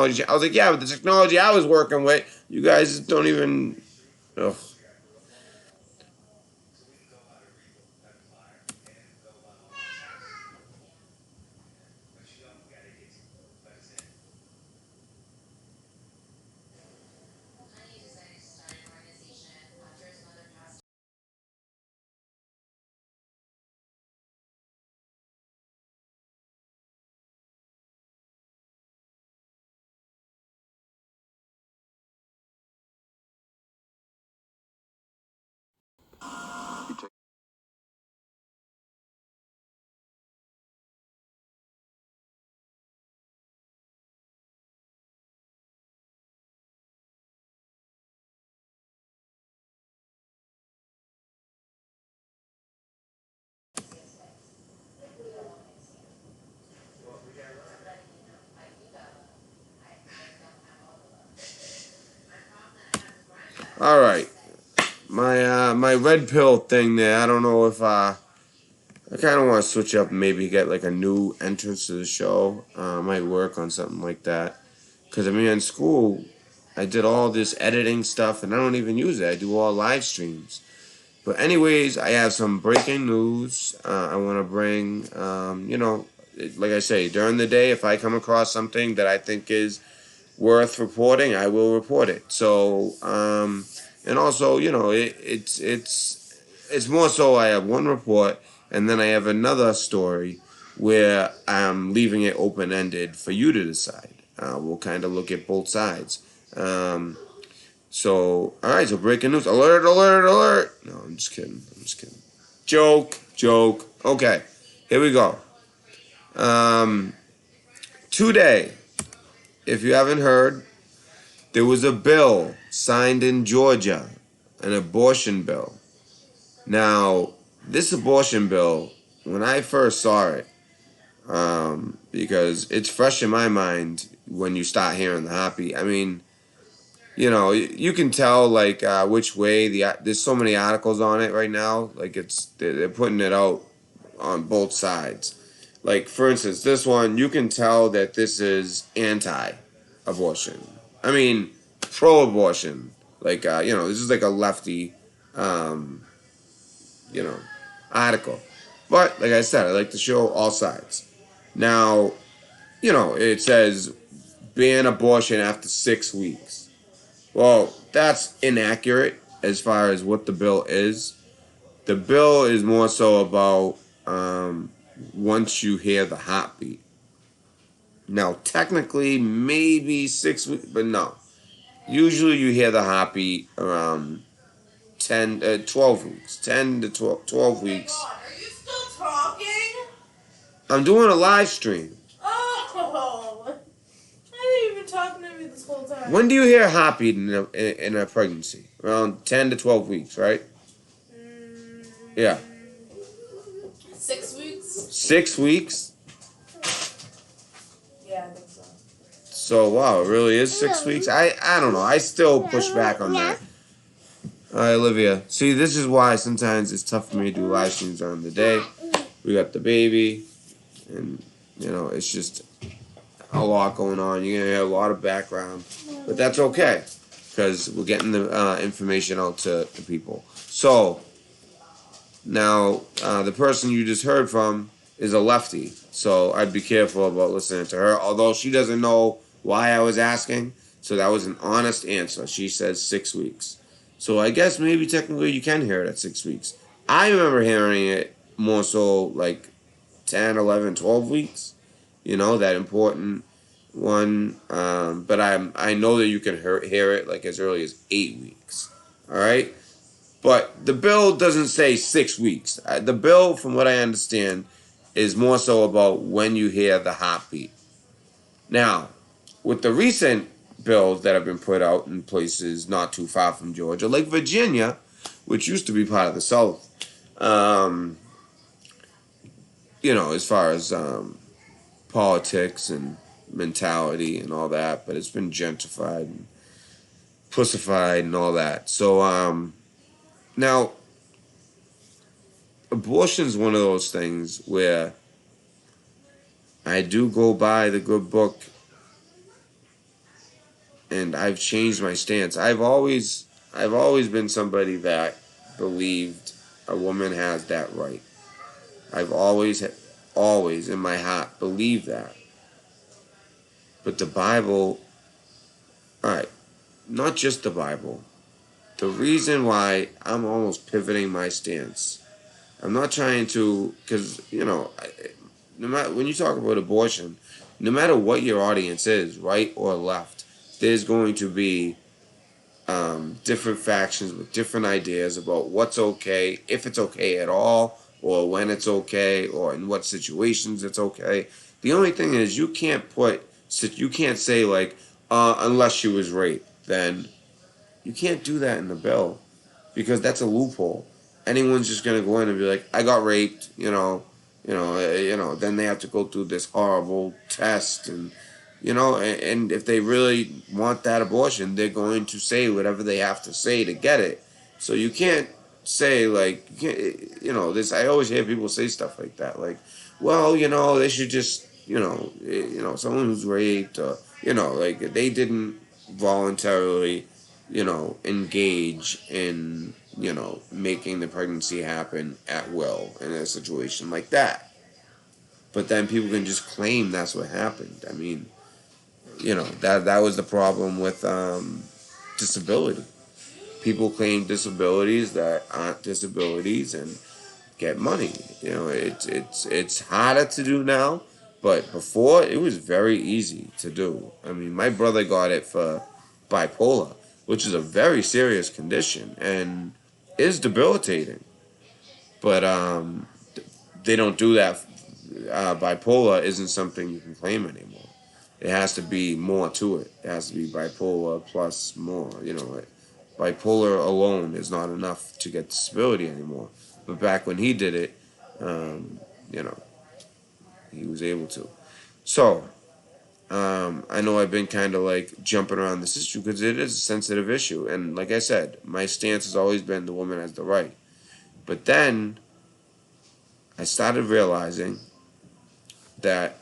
technology. I was like, yeah, but the technology I was working with, you guys don't even. Ugh. All right, my red pill thing there. I don't know if I kind of want to switch up, and maybe get like a new entrance to the show. I might work on something like that. Because, I mean, in school, I did all this editing stuff, and I don't even use it. I do all live streams. But anyways, I have some breaking news I want to bring. Like I say, during the day, if I come across something that I think is worth reporting, I will report it. So, and also, it's more so I have one report, and then I have another story where I'm leaving it open ended for you to decide. We'll kind of look at both sides. All right. So breaking news! Alert! Alert! Alert! No, I'm just kidding. I'm just kidding. Joke! Joke! Okay, here we go. Um, Today, if you haven't heard, there was a bill signed in Georgia, an abortion bill. Now, this abortion bill, when I first saw it, because it's fresh in my mind when you start hearing the heartbeat. I mean, you can tell like which way there's so many articles on it right now. Like they're putting it out on both sides. Like for instance, this one you can tell that this is anti-abortion. I mean, pro-abortion. Like this is like a lefty, um, you know, article. But like I said, I like to show all sides. Now, it says ban abortion after 6 weeks. Well, that's inaccurate as far as what the bill is. The bill is more so about once you hear the heartbeat. Now, technically, maybe 6 weeks, but no. Usually you hear the heartbeat around 12 weeks. 10 to 12 weeks. Oh my God, are you still talking? I'm doing a live stream. Oh, I think you've been talking to me this whole time. When do you hear a heartbeat in a pregnancy? Around 10 to 12 weeks, right? Yeah. 6 weeks? 6 weeks? Yeah, I think so. So, wow, it really is 6 weeks? I don't know. I still push back on that. All right, Olivia. See, this is why sometimes it's tough for me to do live streams during the day. We got the baby, and, it's just a lot going on. You're going to hear a lot of background. But that's okay, because we're getting the information out to the people. So, now, the person you just heard from is a lefty. So I'd be careful about listening to her, although she doesn't know why I was asking. So that was an honest answer. She says 6 weeks. So I guess maybe technically you can hear it at 6 weeks. I remember hearing it more so like 10, 11, 12 weeks. That important one. But I know that you can hear it like as early as 8 weeks. All right? But the bill doesn't say 6 weeks. The bill, from what I understand, is more so about when you hear the heartbeat. Now, with the recent bills that have been put out in places not too far from Georgia, like Virginia, which used to be part of the South, as far as politics and mentality and all that, but it's been gentrified and pussified and all that. So, now, abortion's one of those things where I do go by the good book and I've changed my stance. I've always been somebody that believed a woman has that right. I've always in my heart believed that. But the Bible, all right, not just the Bible. The reason why I'm almost pivoting my stance, I'm not trying to, because no matter when you talk about abortion, no matter what your audience is, right or left, there's going to be different factions with different ideas about what's okay, if it's okay at all, or when it's okay, or in what situations it's okay. The only thing is you can't say like unless she was raped, then you can't do that in the bill because that's a loophole. Anyone's just gonna go in and be like, I got raped, then they have to go through this horrible test and if they really want that abortion, they're going to say whatever they have to say to get it. So you can't say like, this. I always hear people say stuff like that, like, well, they should just, someone who's raped, or like they didn't voluntarily, engage in, making the pregnancy happen at will in a situation like that. But then people can just claim that's what happened. I mean, that was the problem with disability. People claim disabilities that aren't disabilities and get money. It's harder to do now, but before it was very easy to do. I mean, my brother got it for bipolar, which is a very serious condition and is debilitating. But they don't do that. Bipolar isn't something you can claim anymore. It has to be more to it. It has to be bipolar plus more. Bipolar alone is not enough to get disability anymore. But back when he did it, um, you know, he was able to. So, I know I've been kind of like jumping around this issue because it is a sensitive issue. And like I said, my stance has always been the woman has the right. But then I started realizing that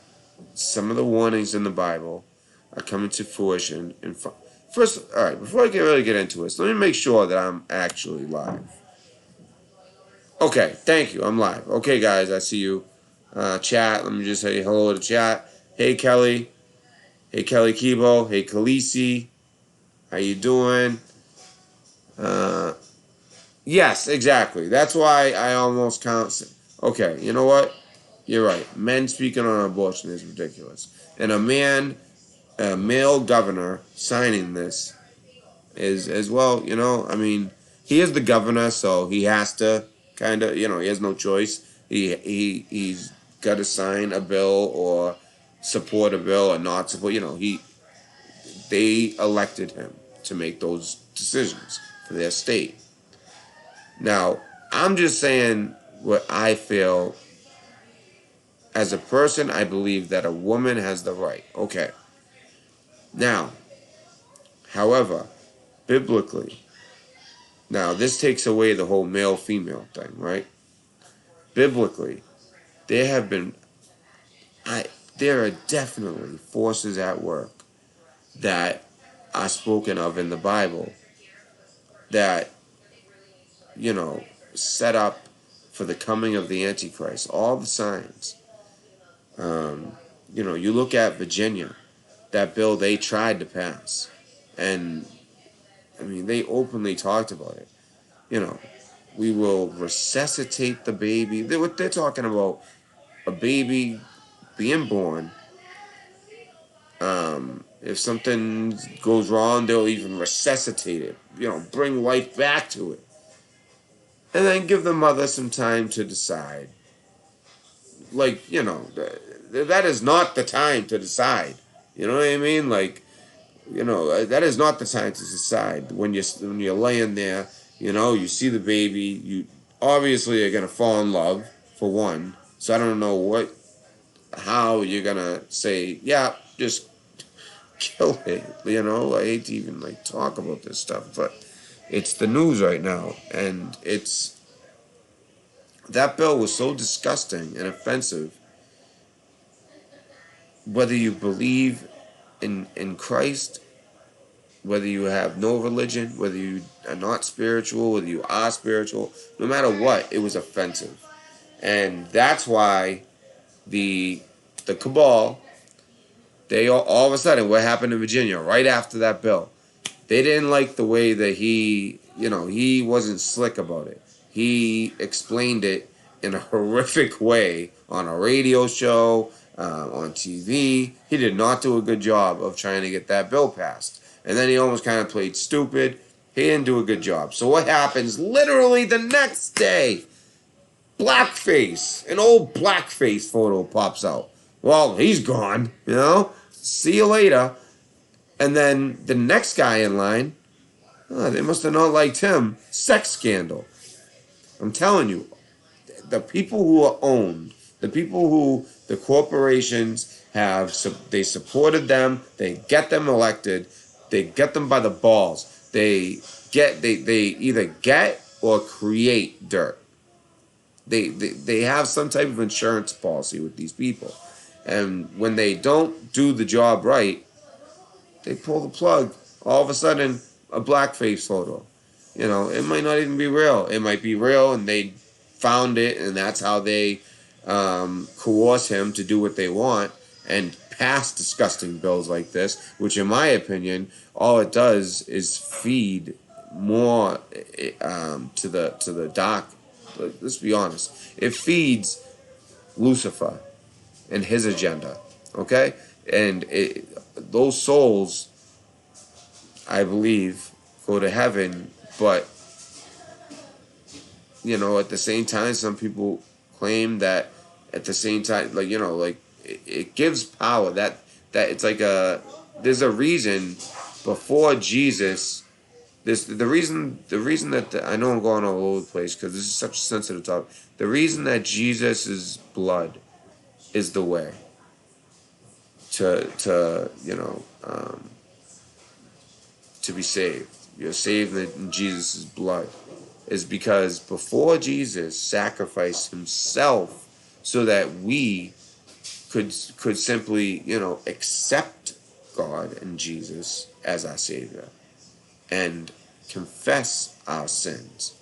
some of the warnings in the Bible are coming to fruition. First, all right, before I really get into this, let me make sure that I'm actually live. Okay, thank you. I'm live. Okay, guys, I see you. Chat, let me just say hello to chat. Hey, Kelly. Hey, Kelly Kibo. Hey, Khaleesi. How you doing? Uh, yes, exactly. That's why I almost count. Okay, you know what? You're right. Men speaking on abortion is ridiculous. And a male governor signing this is as well, I mean, he is the governor, so he has to kind of, he has no choice. He's got to sign a bill or support a bill or not support, they elected him to make those decisions for their state. Now, I'm just saying what I feel as a person. I believe that a woman has the right. Okay. Now, however, biblically, now this takes away the whole male female thing, right? Biblically, there have been there are definitely forces at work that are spoken of in the Bible that, set up for the coming of the Antichrist. All the signs. You look at Virginia, that bill they tried to pass. And, I mean, they openly talked about it. We will resuscitate the baby. They're talking about a baby being born. If something goes wrong, they'll even resuscitate it. Bring life back to it. And then give the mother some time to decide. Like, that is not the time to decide. You know what I mean? Like, that is not the time to decide. When you're laying there, you see the baby. You obviously are gonna fall in love for one. So I don't know how you're gonna say, yeah, just kill it. I hate to even like talk about this stuff, but it's the news right now, and that bill was so disgusting and offensive. Whether you believe in Christ whether you have no religion, whether you are not spiritual, whether you are spiritual, no matter what, it was offensive. And that's why the the cabal, they all of a sudden, what happened in Virginia right after that bill, they didn't like the way that he wasn't slick about it. He explained it in a horrific way on a radio show, on TV. He did not do a good job of trying to get that bill passed. And then he almost kind of played stupid. He didn't do a good job. So what happens literally the next day? Blackface. An old blackface photo pops out. Well, he's gone, See you later. And then the next guy in line, they must have not liked him. Sex scandal. I'm telling you, the people who are owned, the people who the corporations have, they supported them, they get them elected, they get them by the balls. They either get or create dirt. They have some type of insurance policy with these people. And when they don't do the job right, they pull the plug. All of a sudden, a blackface photo. It might not even be real. It might be real, and they found it, and that's how they coerce him to do what they want and pass disgusting bills like this, which, in my opinion, all it does is feed more to the dark. Let's be honest. It feeds Lucifer and his agenda. Okay, and those souls, I believe, go to heaven, but at the same time, some people claim that at the same time, it gives power. That it's like there's a reason before Jesus. The reason that I know I'm going all over the place because this is such a sensitive topic. The reason that Jesus' blood is the way to be saved. You're saved in Jesus' blood. Is because before Jesus sacrificed himself so that we could simply, accept God and Jesus as our Savior and confess our sins.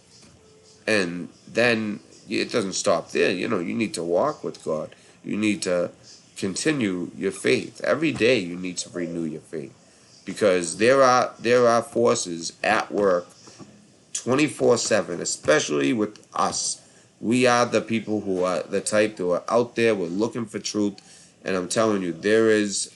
And then it doesn't stop there. You need to walk with God. You need to continue your faith. Every day you need to renew your faith. Because there are forces at work 24/7, especially with us. We are the people who are the type that are out there. We're looking for truth. And I'm telling you, there is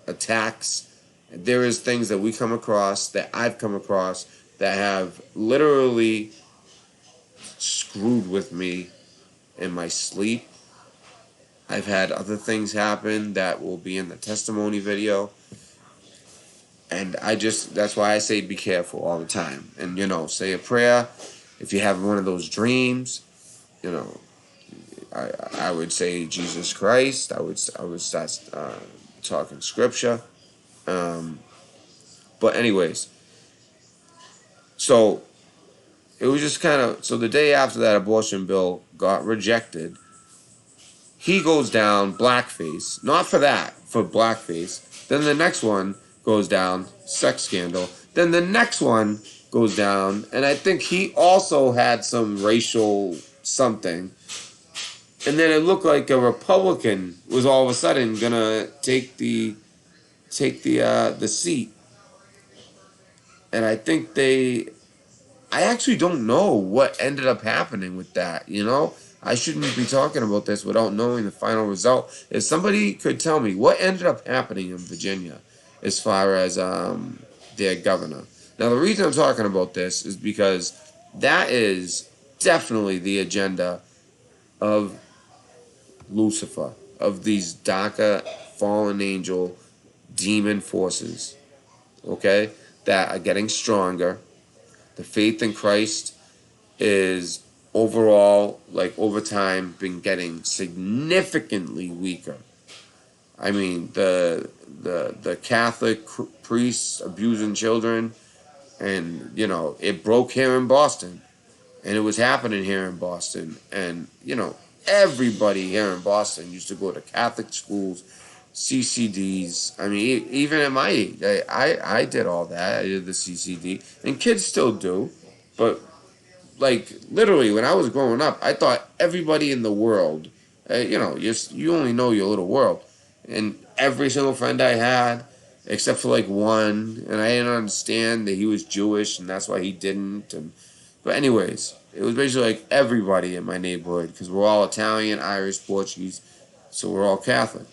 attacks. There is things that we come across, that I've come across, that have literally screwed with me in my sleep. I've had other things happen that will be in the testimony video. And that's why I say be careful all the time. And, say a prayer. If you have one of those dreams, I would say Jesus Christ. I would start talking scripture. But anyways, so it was just so the day after that abortion bill got rejected, he goes down blackface. Not for that, for blackface. Then the next one goes down, sex scandal. Then the next one goes down, and I think he also had some racial something. And then it looked like a Republican was all of a sudden gonna take the seat. And I think I actually don't know what ended up happening with that, I shouldn't be talking about this without knowing the final result. If somebody could tell me what ended up happening in Virginia as far as their governor. Now, the reason I'm talking about this is because that is definitely the agenda of Lucifer, of these darker fallen angel demon forces, okay, that are getting stronger. The faith in Christ is overall, over time, been getting significantly weaker. I mean, the Catholic priests abusing children, and it broke here in Boston, and it was happening here in Boston, and everybody here in Boston used to go to Catholic schools, CCDs. I mean, even at my age, I did all that. I did the CCD, and kids still do. But like literally, when I was growing up, I thought everybody in the world, you only know your little world, and every single friend I had, except for like one, and I didn't understand that he was Jewish, and that's why he didn't. And but anyways, it was basically like everybody in my neighborhood because we're all Italian, Irish, Portuguese, so we're all Catholic,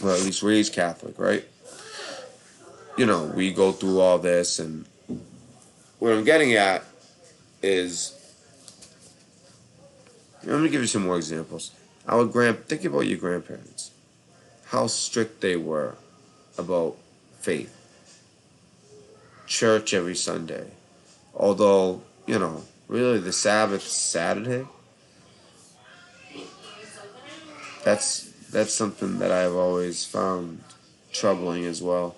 or at least raised Catholic, right? We go through all this, and what I'm getting at is, let me give you some more examples. Think about your grandparents, how strict they were about faith, church every Sunday. Although, really the Sabbath is Saturday. That's something that I've always found troubling as well.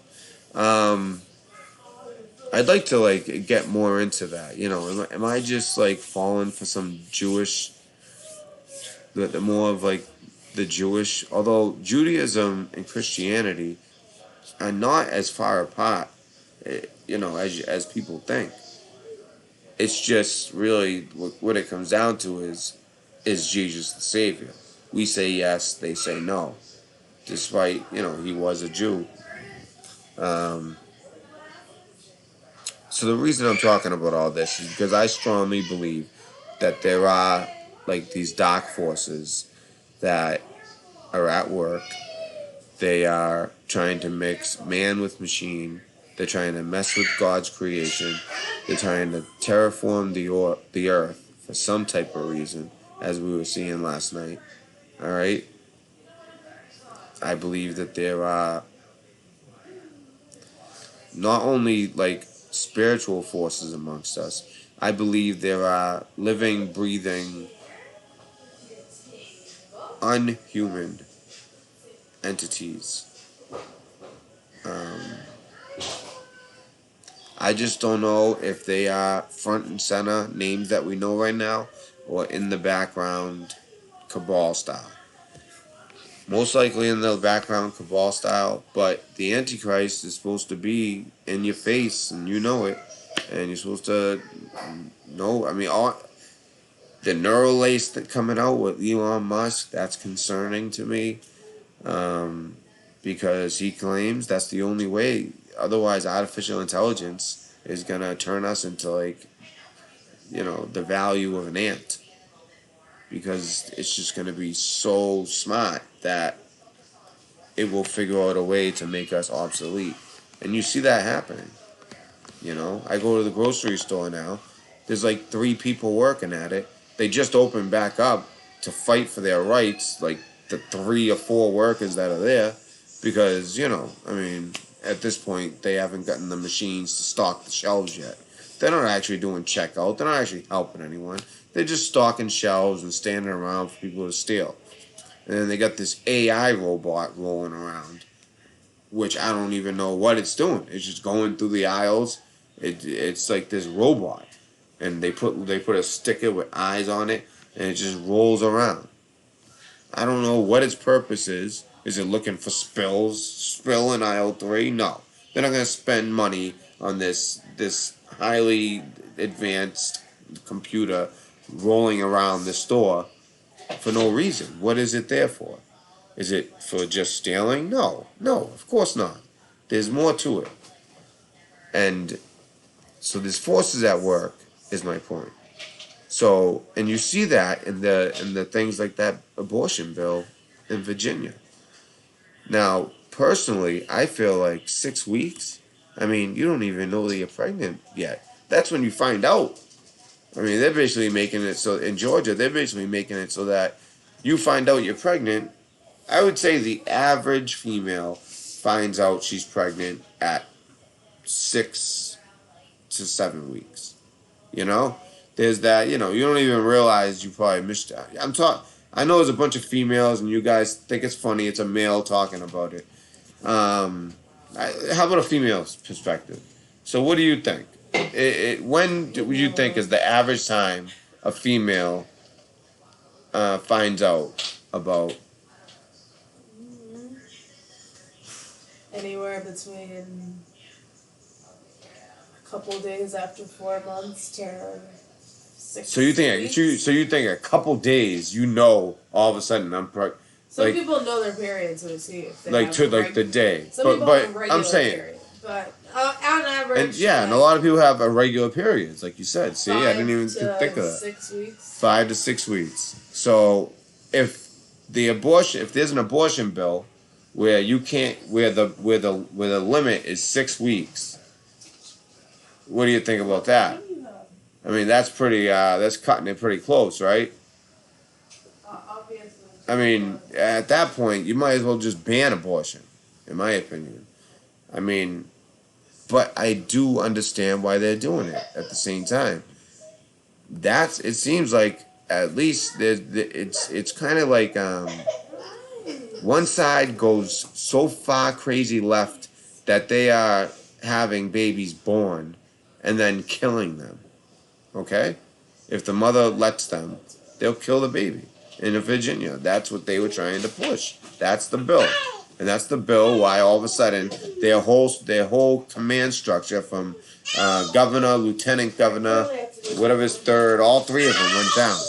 Um, I'd like to like get more into that. Am I just like falling for some Jewish, the more of like the Jewish? Although Judaism and Christianity are not as far apart, as people think. It's just really what it comes down to is Jesus the Savior. We say yes, they say no, despite he was a Jew. Um, so the reason I'm talking about all this is because I strongly believe that there are like these dark forces that are at work. They are trying to mix man with machine. They're trying to mess with God's creation. They're trying to terraform the earth for some type of reason, as we were seeing last night. All right? I believe that there are not only like spiritual forces amongst us, I believe there are living, breathing, unhuman entities. Um, I just don't know if they are front and center names that we know right now or in the background cabal style. Most likely in the background cabal style, but the Antichrist is supposed to be in your face and you know it. And you're supposed to know, I mean, all the neural lace that coming out with Elon Musk, that's concerning to me. Um, because he claims that's the only way. Otherwise, artificial intelligence is gonna turn us into like, the value of an ant. Because it's just gonna be so smart that it will figure out a way to make us obsolete. And you see that happening. I go to the grocery store now. There's like 3 people working at it. They just opened back up to fight for their rights, like the 3 or 4 workers that are there. Because, I mean, at this point, they haven't gotten the machines to stock the shelves yet. They're not actually doing checkout. They're not actually helping anyone. They're just stocking shelves and standing around for people to steal. And then they got this AI robot rolling around, which I don't even know what it's doing. It's just going through the aisles. It's like this robot, and they put a sticker with eyes on it, and it just rolls around. I don't know what its purpose is. Is it looking for spill in aisle 3? No, they're not gonna spend money on this highly advanced computer rolling around the store for no reason. What is it there for? Is it for just stealing? No, of course not. There's more to it. And so there's forces at work, is my point. So, and you see that in the things like that abortion bill in Virginia. Now, personally, I feel like 6 weeks. I mean, you don't even know that you're pregnant yet. That's when you find out. I mean, they're basically making it so in Georgia, they're basically making it so that you find out you're pregnant. I would say the average female finds out she's pregnant at 6 to 7 weeks. You know, there's that. You don't even realize you probably missed out. I know there's a bunch of females, and you guys think it's funny. It's a male talking about it. How about a female's perspective? So, what do you think? When do you think is the average time a female finds out about anywhere between a couple days after 4 months to 6 So you think weeks. so you think a couple days, all of a sudden Some like people know their periods if they like have to like the day. Some people have a But I'm regular saying, period, but on and average, yeah, and a lot of people have irregular periods, like you said. See, I didn't even 5 think of to that. 6 weeks. 5 to 6 weeks. So if if there's an abortion bill where you can't, where the limit is 6 weeks, what do you think about that? I mean, that's pretty. That's cutting it pretty close, right? Obviously. I mean, at that point, you might as well just ban abortion, in my opinion. I mean, but I do understand why they're doing it at the same time. It seems like at least it's kind of like one side goes so far crazy left that they are having babies born and then killing them. Okay, if the mother lets them, they'll kill the baby. In Virginia, that's what they were trying to push. That's the bill, and that's the bill. Why all of a sudden their whole command structure from governor, lieutenant governor, whatever's third, all three of them went down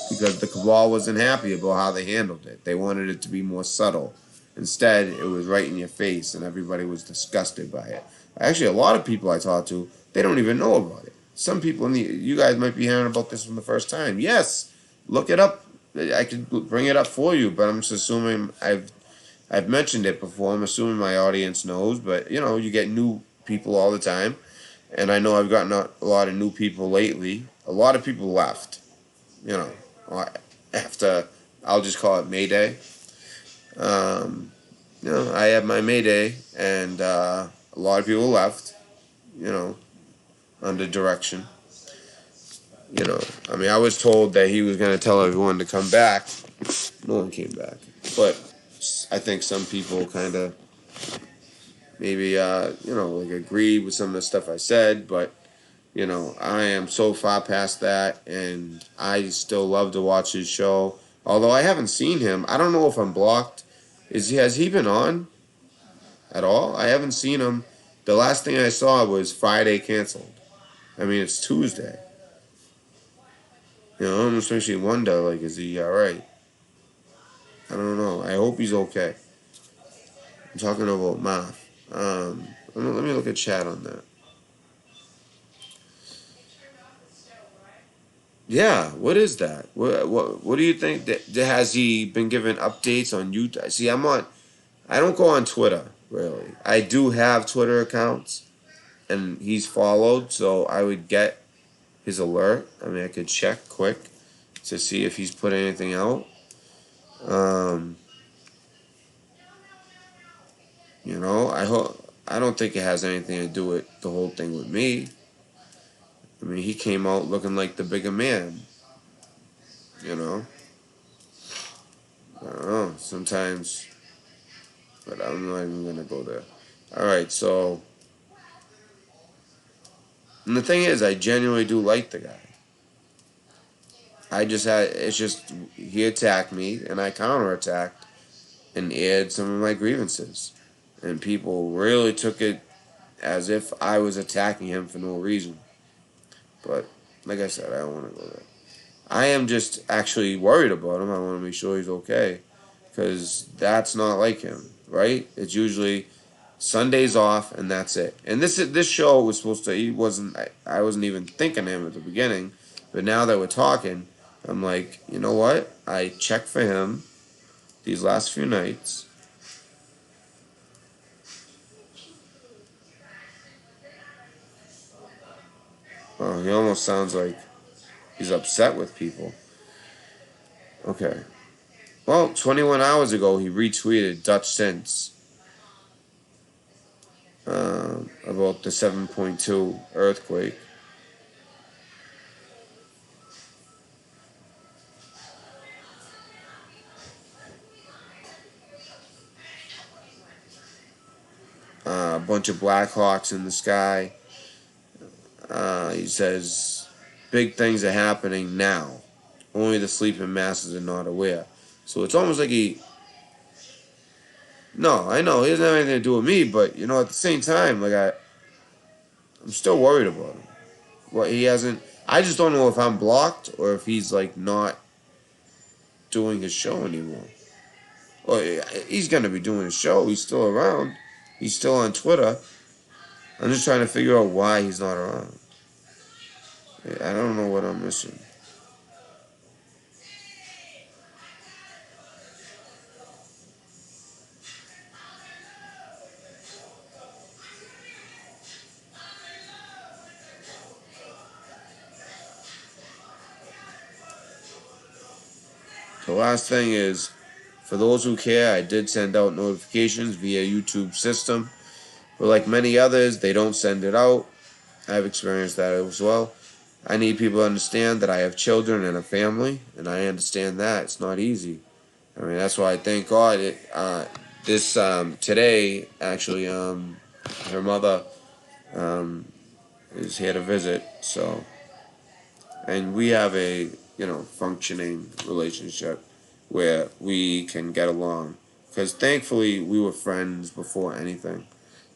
because the cabal wasn't happy about how they handled it. They wanted it to be more subtle. Instead, it was right in your face, and everybody was disgusted by it. Actually, a lot of people I talk to, they don't even know about it. Some people you guys might be hearing about this for the first time. Yes, look it up. I could bring it up for you, but I'm just assuming I've mentioned it before. I'm assuming my audience knows, but you get new people all the time, and I know I've gotten a lot of new people lately. A lot of people left, you know, after I'll just call it May Day. I had my May Day, and a lot of people left, you know, under direction. I mean, I was told that he was going to tell everyone to come back. No one came back. But I think some people kind of maybe, like agreed with some of the stuff I said. But, I am so far past that. And I still love to watch his show. Although I haven't seen him. I don't know if I'm blocked. Has he been on at all? I haven't seen him. The last thing I saw was Friday canceled. I mean, it's Tuesday. It almost makes you wonder, like, is he alright? I don't know. I hope he's okay. I'm talking about math. Let me look at chat on that. Yeah, what is that? What do you think? Has he been given updates on YouTube? See, I don't go on Twitter, really. I do have Twitter accounts, and he's followed, so I would get his alert. I mean, I could check quick to see if he's put anything out. I don't think it has anything to do with the whole thing with me. I mean, he came out looking like the bigger man. You know, I don't know. Sometimes, but I'm not even gonna go there. All right, so, and the thing is, I genuinely do like the guy. It's just he attacked me, and I counterattacked and aired some of my grievances, and people really took it as if I was attacking him for no reason. But like I said, I don't want to go there. I am just actually worried about him. I want to make sure he's okay, because that's not like him, right? It's usually Sundays off and that's it. And this show was supposed to. I wasn't even thinking him at the beginning, but now that we're talking, I'm like, you know what? I checked for him these last few nights. Oh, he almost sounds like he's upset with people. Okay. Well, 21 hours ago, he retweeted Dutch Sense about the 7.2 earthquake. A bunch of Black Hawks in the sky. He says, big things are happening now. Only the sleeping masses are not aware. So it's almost like No, I know he doesn't have anything to do with me, but at the same time, like I'm still worried about him. What he hasn't. I just don't know if I'm blocked or if he's like not doing his show anymore. Well, he's gonna be doing his show. He's still around. He's still on Twitter. I'm just trying to figure out why he's not around. I don't know what I'm missing. The last thing is, for those who care, I did send out notifications via YouTube system. But like many others, they don't send it out. I've experienced that as well. I need people to understand that I have children and a family, and I understand that. It's not easy. I mean, that's why I thank God this today, actually, her mother um, is here to visit. So, and we have a functioning relationship where we can get along. Because thankfully we were friends before anything.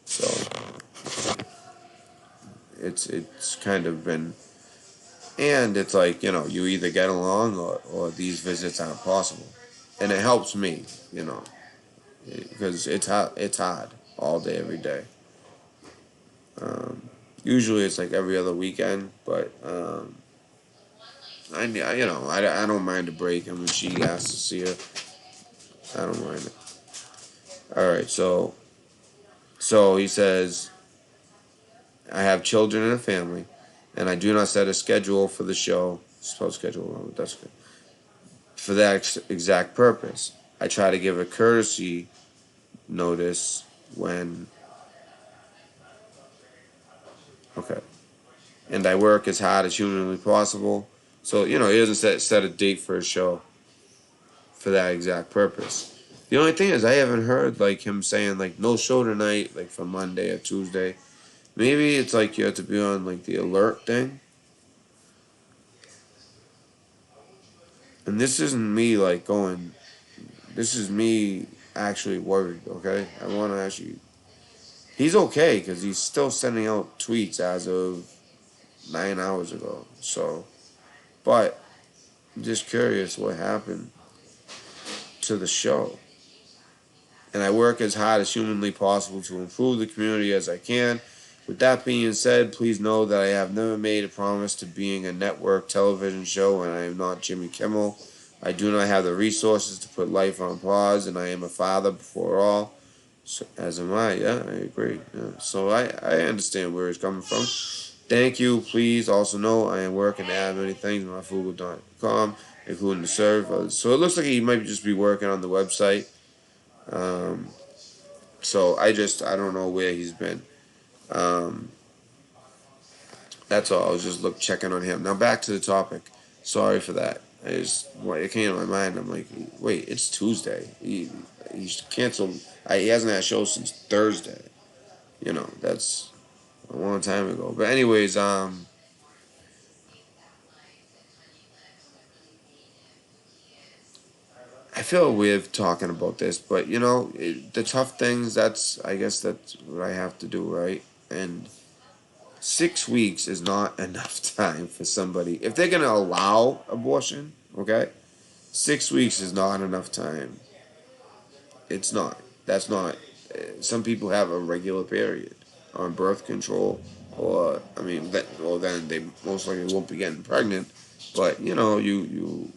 So it's kind of been, and it's like you either get along or these visits aren't possible, and it helps me, because it's hard all day every day. Um, Usually it's like every other weekend, but I don't mind a break, and when she asks to see her, I don't mind it. All right, so he says, I have children and a family, and I do not set a schedule for the show. Spell schedule wrong, but that's good. For that exact purpose, I try to give a courtesy notice when. Okay. And I work as hard as humanly possible. So, he doesn't set a date for a show for that exact purpose. The only thing is, I haven't heard like him saying like no show tonight, like for Monday or Tuesday. Maybe it's like you have to be on like the alert thing. And this isn't me like going. This is me actually worried. Okay, I want to actually. He's okay because he's still sending out tweets as of 9 hours ago. So, but I'm just curious what happened to the show. And I work as hard as humanly possible to improve the community as I can. With that being said, please know that I have never made a promise to being a network television show, and I am not Jimmy Kimmel. I do not have the resources to put life on pause, and I am a father before all. So, as am I. Yeah, I agree. Yeah. So I understand where he's coming from. Thank you. Please also know I am working to add many things on myfoogle.com, including to serve others. So it looks like he might just be working on the website. Um, so I don't know where he's been. Um, that's all. I was just checking on him. Now back to the topic. Sorry for that. It came to my mind. I'm like, wait, it's Tuesday. He's canceled. He hasn't had a show since Thursday. That's a long time ago. But anyways, I feel weird talking about this, but the tough things. I guess that's what I have to do, right? And 6 weeks is not enough time for somebody. If they're gonna allow abortion, okay, 6 weeks is not enough time. It's not. That's not. Some people have a regular period on birth control, or I mean, then they most likely won't be getting pregnant. But you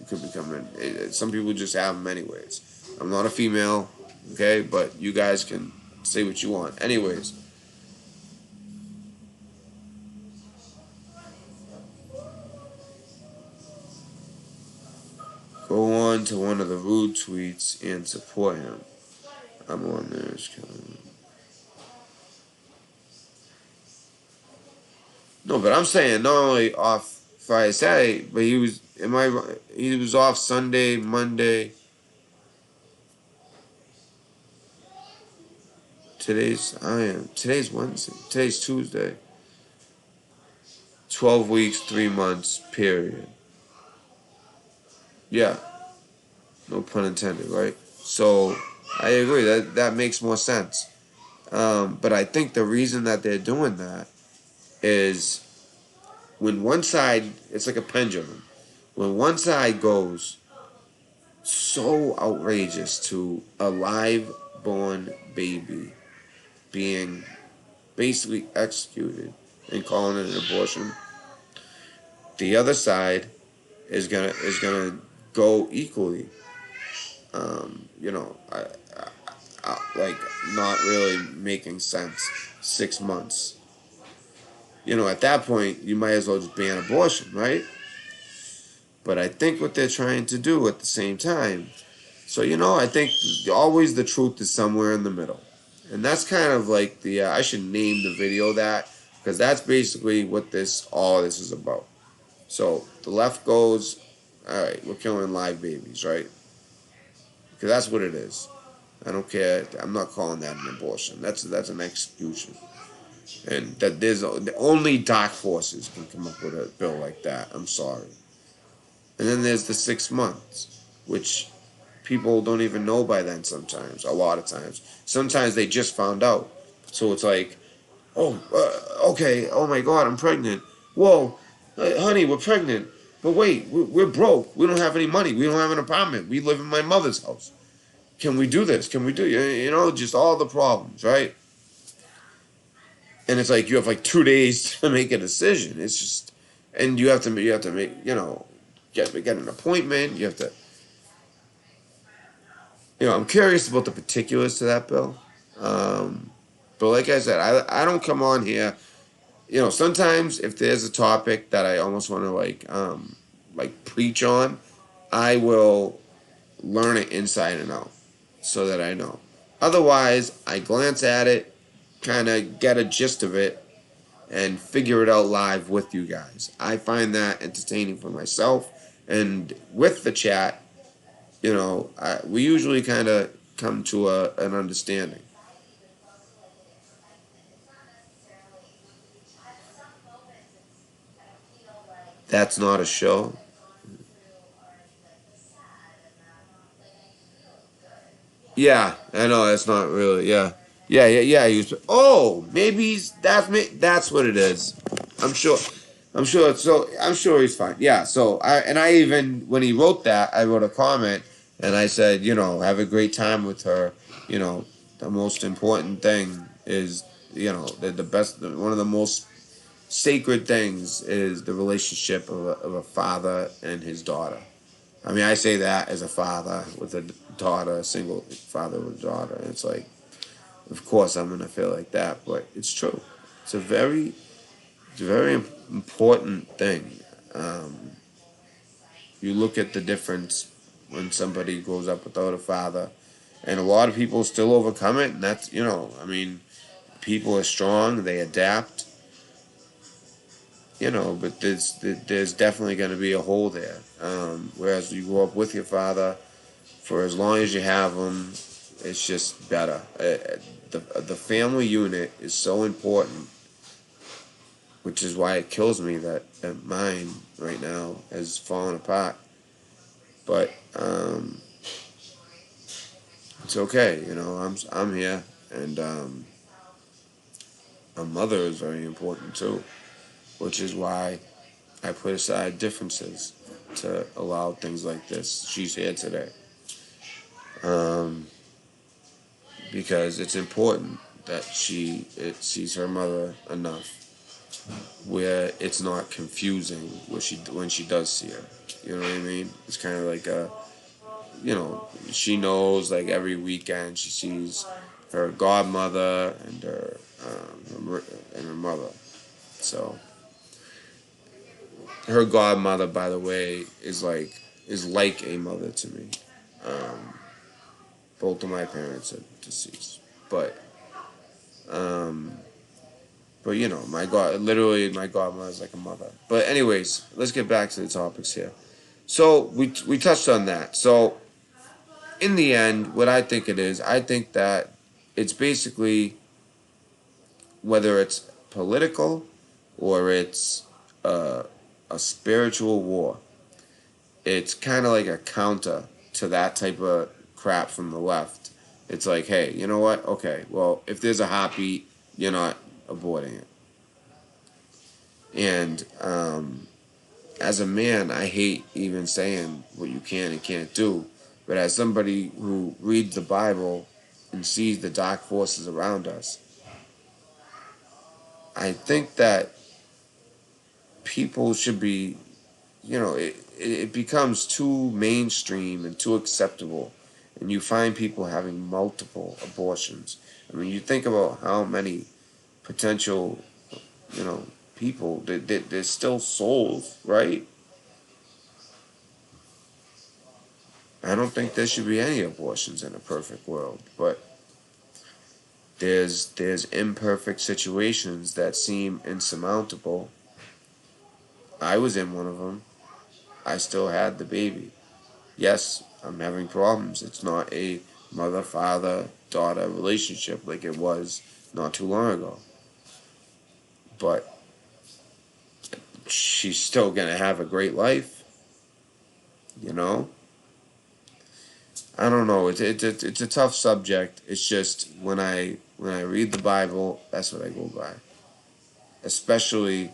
could become. Some people just have them anyways. I'm not a female, okay, but you guys can say what you want, anyways. Go on to one of the rude tweets and support him. I'm on there. No, but I'm saying not only off Friday, Saturday, but he was. He was off Sunday, Monday. Today's Wednesday. Today's Tuesday. 12 weeks, 3 months. Period. Yeah. No pun intended, right? So I agree. That makes more sense. But I think the reason that they're doing that is when one side, it's like a pendulum. When one side goes so outrageous to a live born baby being basically executed and calling it an abortion, the other side is gonna go equally. You know, like not really making sense. 6 months. You know, at that point, you might as well just ban abortion, right? But I think what they're trying to do at the same time. So, you know, I think always the truth is somewhere in the middle. And that's kind of like I should name the video that, because that's basically what all this is about. So the left goes, all right, we're killing live babies, right? Because that's what it is. I don't care. I'm not calling that an abortion. That's an execution. And that there's only dark forces can come up with a bill like that. I'm sorry. And then there's the 6 months, which people don't even know by then sometimes, a lot of times. Sometimes they just found out. So it's like, oh, okay, oh my God, I'm pregnant. Whoa, honey, we're pregnant. But wait, we're broke. We don't have any money. We don't have an apartment. We live in my mother's house. Can we do this? Can we do, you know, just all the problems, right? And it's like you have like 2 days to make a decision. It's just, and you have to make, you know, get an appointment. You have to, you know, I'm curious about the particulars to that bill. But like I said, I don't come on here. You know, sometimes if there's a topic that I almost want to like preach on, I will learn it inside and out so that I know. Otherwise, I glance at it, kind of get a gist of it, and figure it out live with you guys. I find that entertaining for myself, and with the chat, you know, we usually kind of come to an understanding. That's not a show. Yeah, I know that's not really. Yeah, yeah. Oh, maybe that's what it is. I'm sure. I'm sure. So I'm sure he's fine. Yeah. So I even when he wrote that, I wrote a comment and I said, you know, have a great time with her. You know, the most important thing is, you know, the best. One of the most sacred things is the relationship of a father and his daughter. I mean, I say that as a father with a daughter, a single father with a daughter. It's like, of course, I'm gonna feel like that, but it's true. It's a very important thing. Um, you look at the difference when somebody grows up without a father, and a lot of people still overcome it. And that's, you know, I mean, people are strong, they adapt, you know, but there's definitely going to be a hole there. Whereas you grow up with your father for as long as you have them, it's just better. The family unit is so important, which is why it kills me that mine right now has fallen apart. But it's okay, you know. I'm here, and my mother is very important too, which is why I put aside differences to allow things like this. She's here today. Um, because it's important that she sees her mother enough where it's not confusing when she does see her. You know what I mean? It's kind of like you know, she knows like every weekend she sees her godmother and her mother. So her godmother, by the way, is like a mother to me. Um, both of my parents are deceased, but um, but you know, literally my godmother is like a mother. But anyways, let's get back to the topics here. So we touched on that. So in the end, what I think it is, I think that it's basically whether it's political or it's a spiritual war. It's kind of like a counter to that type of crap from the left. It's like, hey, you know what? Okay, well, if there's a heartbeat, you're not aborting it. And as a man, I hate even saying what you can and can't do. But as somebody who reads the Bible and sees the dark forces around us, I think that people should be, it becomes too mainstream and too acceptable. And you find people having multiple abortions. I mean, you think about how many potential, you know, people, there's still souls, right? I don't think there should be any abortions in a perfect world, but there's imperfect situations that seem insurmountable. I was in one of them. I still had the baby. Yes, I'm having problems. It's not a mother father daughter relationship like it was not too long ago. But she's still gonna have a great life, you know? I don't know. It's a tough subject. It's just when I read the Bible, that's what I go by. Especially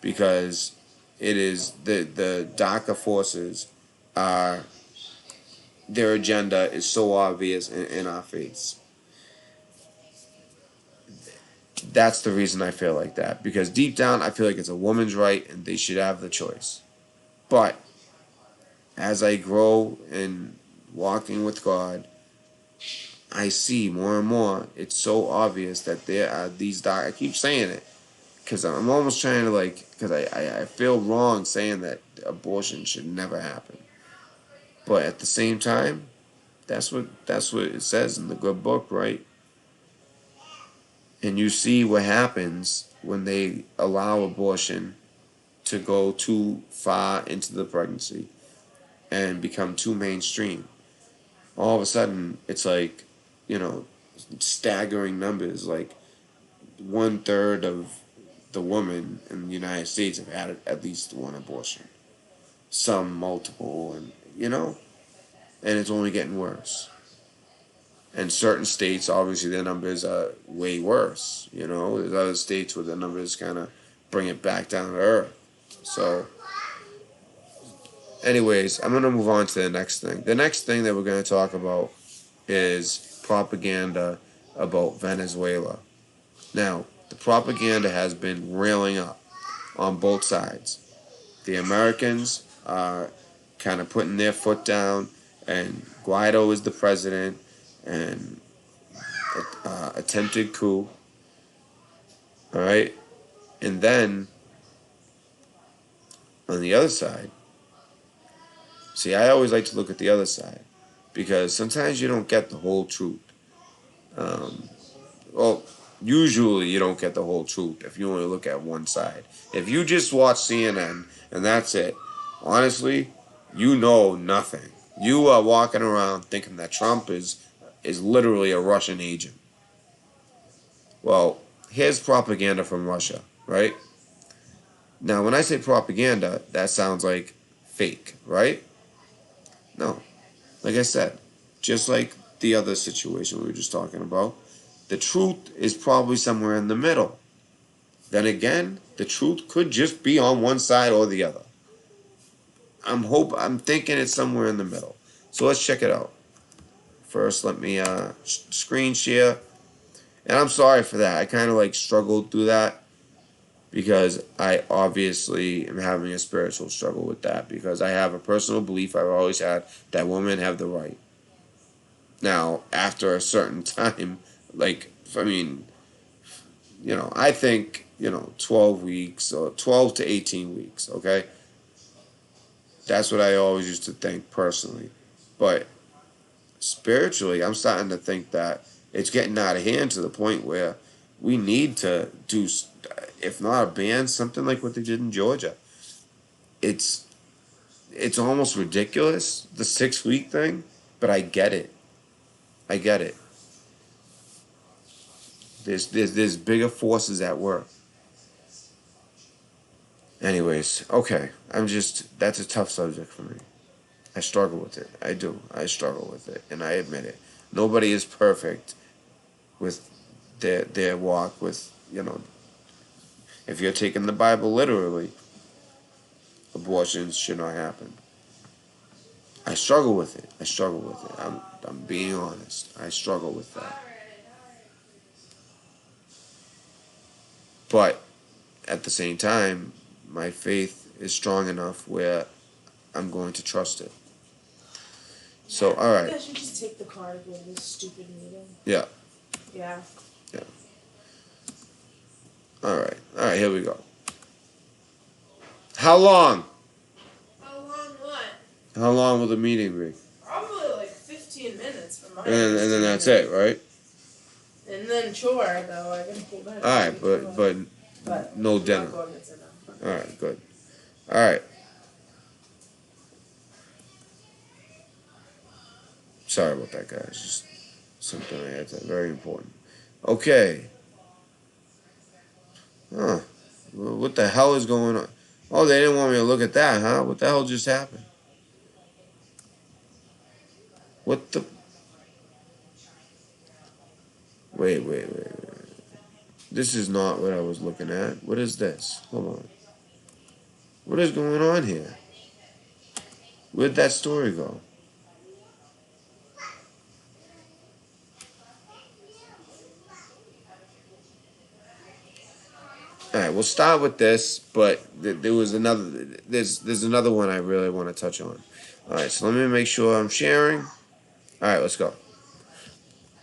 because it is the darker forces are their agenda is so obvious in our face. That's the reason I feel like that. Because deep down I feel like it's a woman's right and they should have the choice. But as I grow in walking with God, I see more and more it's so obvious that there are these dark I keep saying it because I'm almost trying to because I feel wrong saying that abortion should never happen. But at the same time, that's what it says in the good book, right? And you see what happens when they allow abortion to go too far into the pregnancy and become too mainstream. All of a sudden, it's like, you know, staggering numbers. Like 1/3 of the women in the United States have had at least one abortion, some multiple, and it's only getting worse. And certain states, obviously, their numbers are way worse. There's other states where the numbers kind of bring it back down to earth. So, anyways, I'm gonna move on to the next thing. The next thing that we're gonna talk about is propaganda about Venezuela. Now, the propaganda has been railing up on both sides. The Americans are kind of putting their foot down, and Guaido is the president, and attempted coup. All right, and then on the other side, see, I always like to look at the other side because sometimes you don't get the whole truth. Um, well, usually you don't get the whole truth if you only look at one side. If you just watch CNN and that's it, honestly, you know nothing. You are walking around thinking that Trump is literally a Russian agent. Well, here's propaganda from Russia, right? Now, when I say propaganda, that sounds like fake, right? No. Like I said, just like the other situation we were just talking about, the truth is probably somewhere in the middle. Then again, the truth could just be on one side or the other. I'm thinking it's somewhere in the middle. So let's check it out. First, let me screen share. And I'm sorry for that. I kind of struggled through that because I obviously am having a spiritual struggle with that because I have a personal belief I've always had that women have the right. Now, after a certain time, I mean, I think, 12 weeks or 12 to 18 weeks, okay? That's what I always used to think personally. But spiritually, I'm starting to think that it's getting out of hand to the point where we need to do, if not a ban, something like what they did in Georgia. It's it's almost ridiculous, the 6 week thing, but I get it. I get it. There's bigger forces at work. Anyways, okay. That's a tough subject for me. I struggle with it. I do. I struggle with it, and I admit it. Nobody is perfect with their walk with, if you're taking the Bible literally, abortions should not happen. I struggle with it. I'm being honest. I struggle with that. But at the same time, my faith is strong enough where I'm going to trust it. So, all right. I should just take the car to go to this stupid meeting. Yeah. Yeah. Yeah. All right, here we go. How long? How long what? How long will the meeting be? Probably like 15 minutes from my And then that's it, right? And then chore, though. I can pull that. All right, but no dinner. All right, good. All right. Sorry about that, guys. Just something I had to. Very important. Okay. Huh. Well, what the hell is going on? Oh, they didn't want me to look at that, huh? What the hell just happened? What the? Wait. This is not what I was looking at. What is this? Hold on. What is going on here? Where'd that story go? All right, we'll start with this, but there was another. There's another one I really want to touch on. All right, so let me make sure I'm sharing. All right, let's go.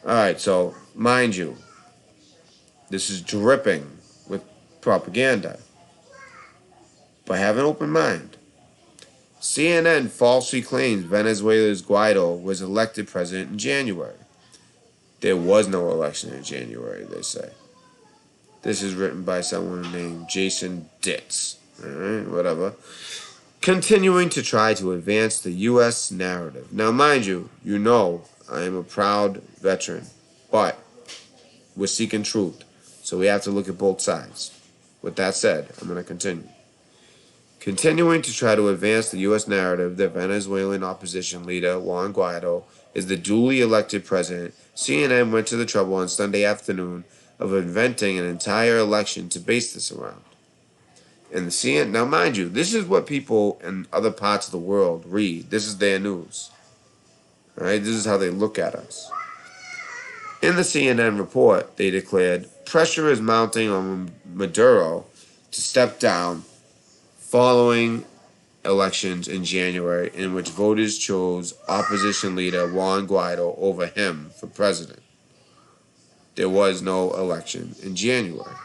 All right, so mind you, this is dripping with propaganda, but have an open mind. CNN falsely claims Venezuela's Guaido was elected president in January. There was no election in January, they say. This is written by someone named Jason Ditz. Alright, whatever. Continuing to try to advance the U.S. narrative. Now, mind you, I am a proud veteran, but we're seeking truth, so we have to look at both sides. With that said, I'm going to continue. Continuing to try to advance the U.S. narrative that Venezuelan opposition leader Juan Guaido is the duly elected president, CNN went to the trouble on Sunday afternoon of inventing an entire election to base this around. And the CNN, now mind you, this is what people in other parts of the world read. This is their news. All right, this is how they look at us. In the CNN report, they declared pressure is mounting on Maduro to step down following elections in January in which voters chose opposition leader Juan Guaido over him for president. There was no election in January.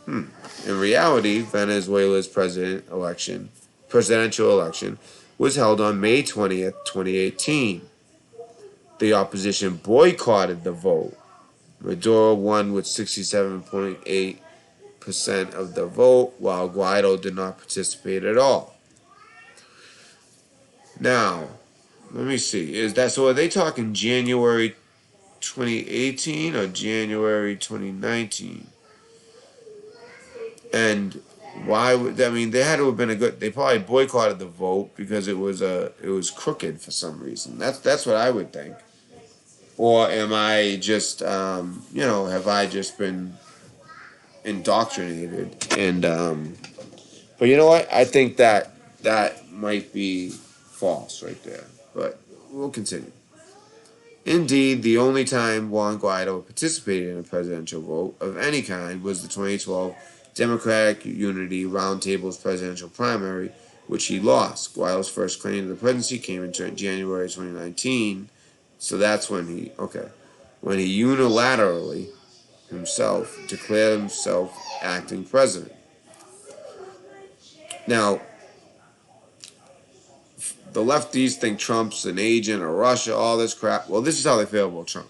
In reality, Venezuela's presidential election was held on May 20th, 2018. The opposition boycotted the vote. Maduro won with 67.8% of the vote, while Guaido did not participate at all. Now, let me see. So are they talking January 2018 or January 2019? And why would they had to have been they probably boycotted the vote because it was crooked for some reason. That's what I would think. Or am I just have I just been indoctrinated? And but you know what? I think that might be false right there. But we'll continue. Indeed, the only time Juan Guaido participated in a presidential vote of any kind was the 2012 Democratic Unity Roundtable's presidential primary, which he lost. Guaido's first claim to the presidency came in January 2019, so that's when he unilaterally himself declared himself acting president. Now, the lefties think Trump's an agent of Russia, all this crap. Well, this is how they feel about Trump.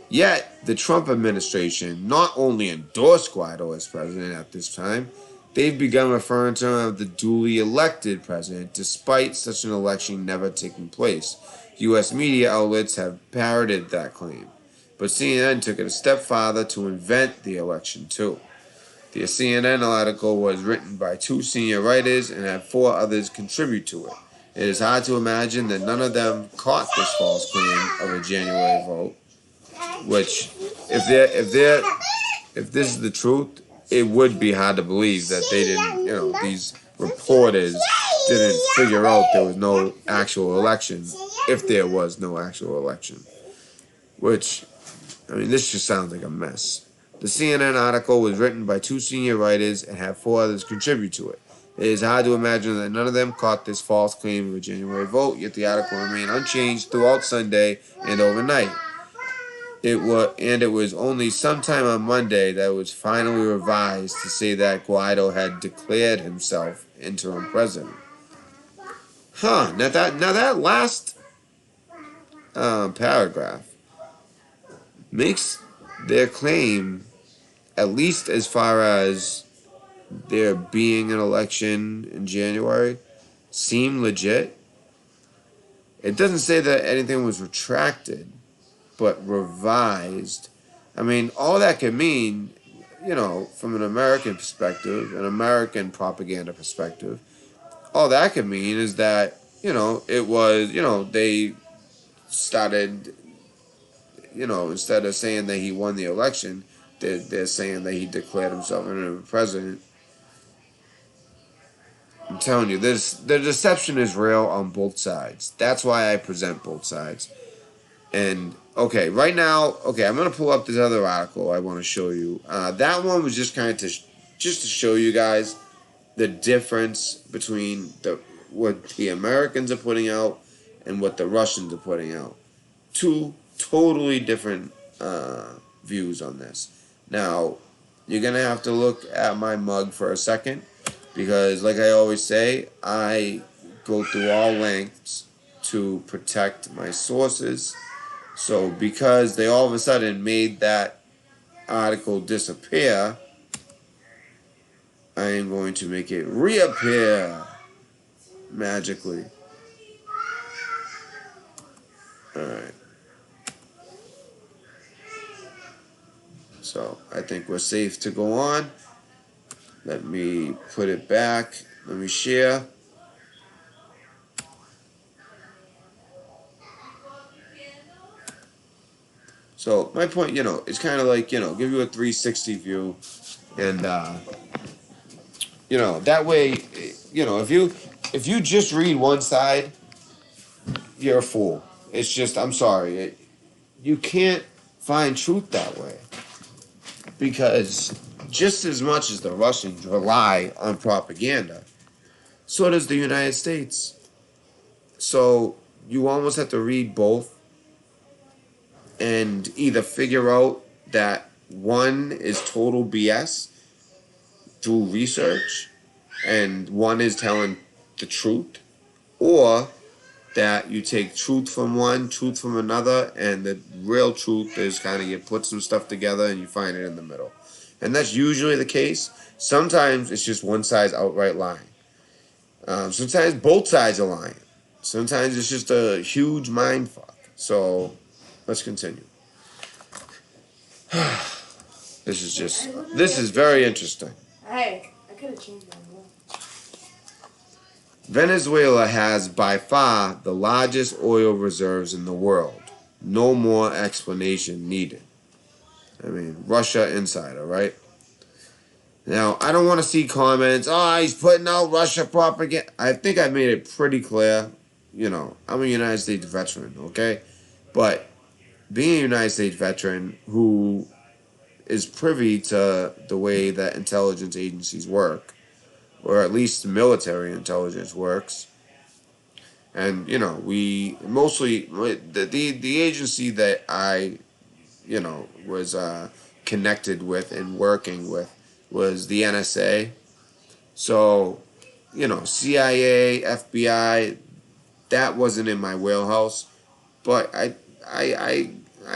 Yet, the Trump administration not only endorsed Guaido as president at this time, they've begun referring to him as the duly elected president, despite such an election never taking place. U.S. media outlets have parroted that claim, but CNN took it a step farther to invent the election, too. The CNN article was written by 2 senior writers and had 4 others contribute to it. It is hard to imagine that none of them caught this false claim of a January vote, which, if this is the truth, it would be hard to believe that they didn't, these reporters didn't figure out there was no actual election, if there was no actual election. Which, this just sounds like a mess. The CNN article was written by 2 senior writers and had 4 others contribute to it. It is hard to imagine that none of them caught this false claim of a January vote, yet the article remained unchanged throughout Sunday and overnight. It was only sometime on Monday that it was finally revised to say that Guaido had declared himself interim president. Now that last paragraph makes their claim, at least as far as there being an election in January, seem legit. It doesn't say that anything was retracted, but revised. All that could mean, from an American perspective, an American propaganda perspective, all that could mean is that, it was, they started, instead of saying that he won the election, they're saying that he declared himself interim president. I'm telling you, the deception is real on both sides. That's why I present both sides. And, right now, I'm going to pull up this other article I want to show you. That one was just kind of to show you guys the difference between what the Americans are putting out and what the Russians are putting out. 2 totally different views on this. Now, you're going to have to look at my mug for a second, because like I always say, I go through all lengths to protect my sources. So because they all of a sudden made that article disappear, I am going to make it reappear magically. Alright. So I think we're safe to go on. Let me put it back. Let me share. So my point, it's kind of like, give you a 360 view, and that way, if you just read one side, you're a fool. It's just, I'm sorry, you can't find truth that way, because just as much as the Russians rely on propaganda, so does the United States. So you almost have to read both and either figure out that one is total BS through research and one is telling the truth, or that you take truth from one, truth from another, and the real truth is kind of you put some stuff together and you find it in the middle. And that's usually the case. Sometimes it's just one side's outright lying. Sometimes both sides are lying. Sometimes it's just a huge mind fuck. So let's continue. This is very interesting. Hey, I could have changed my rule. Venezuela has by far the largest oil reserves in the world. No more explanation needed. Russia insider, right? Now, I don't want to see comments, he's putting out Russia propaganda. I think I made it pretty clear. I'm a United States veteran, okay? But being a United States veteran who is privy to the way that intelligence agencies work, or at least military intelligence works, and, we mostly, the agency that I, was connected with and working with was the NSA. So, CIA, FBI, that wasn't in my wheelhouse, but I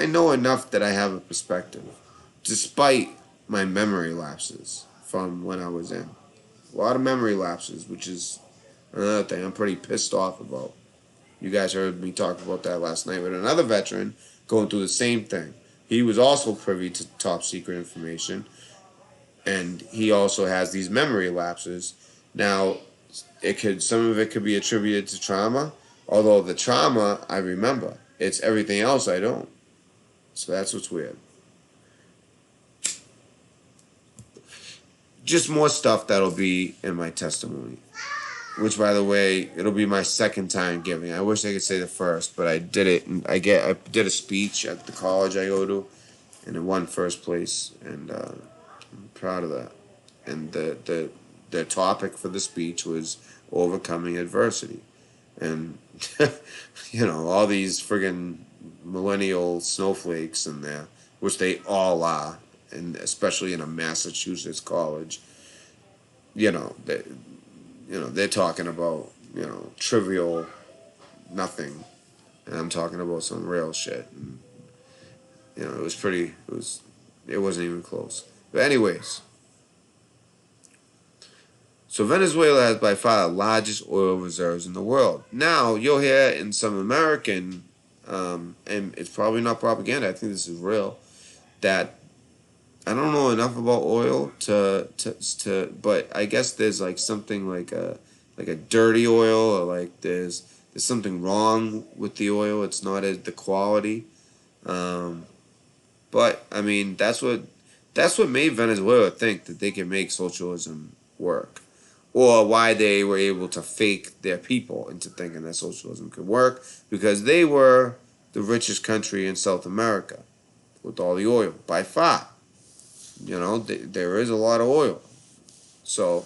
know enough that I have a perspective, despite my memory lapses from when I was in. A lot of memory lapses, which is another thing I'm pretty pissed off about. You guys heard me talk about that last night with another veteran going through the same thing. He was also privy to top secret information. and he also has these memory lapses. Now, some of it could be attributed to trauma, although the trauma I remember. It's everything else I don't. So that's what's weird. Just more stuff that'll be in my testimony. Which, by the way, it'll be my second time giving. I wish I could say the first, but I did it. I did a speech at the college I go to, and it won first place, and I'm proud of that. And the topic for the speech was overcoming adversity, and all these friggin' millennial snowflakes in there, which they all are, and especially in a Massachusetts college. You know, they, they're talking about, trivial nothing. And I'm talking about some real shit. And, it wasn't even close. But anyways, so Venezuela has by far the largest oil reserves in the world. Now, you'll hear in some American, and it's probably not propaganda, I think this is real, that I don't know enough about oil but I guess there's like something like a dirty oil, or like there's something wrong with the oil. It's not as the quality. But I mean that's what made Venezuela think that they could make socialism work, or why they were able to fake their people into thinking that socialism could work, because they were the richest country in South America with all the oil by far. There is a lot of oil. So,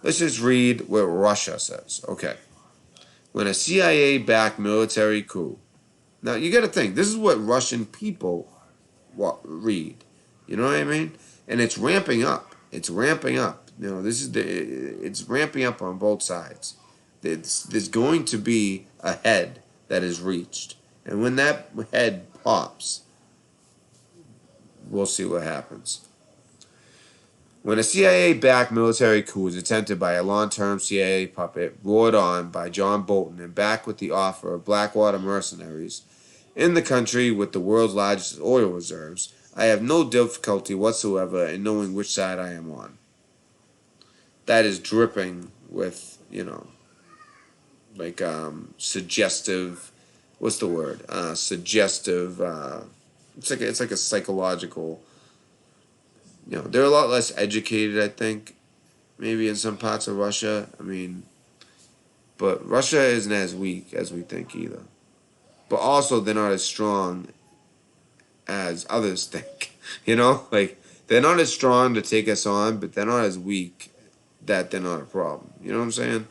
let's just read what Russia says. Okay. When a CIA-backed military coup. Now, you got to think, this is what Russian people read. You know what I mean? And it's ramping up. It's ramping up. It's ramping up on both sides. There's going to be a head that is reached. And when that head pops, we'll see what happens. When a CIA-backed military coup was attempted by a long-term CIA puppet, roared on by John Bolton and backed with the offer of Blackwater mercenaries in the country with the world's largest oil reserves, I have no difficulty whatsoever in knowing which side I am on. That is dripping with, suggestive. What's the word? Suggestive. It's like a psychological. They're a lot less educated, I think, maybe in some parts of Russia. I mean, but Russia isn't as weak as we think either. But also, they're not as strong as others think. They're not as strong to take us on, but they're not as weak that they're not a problem. You know what I'm saying?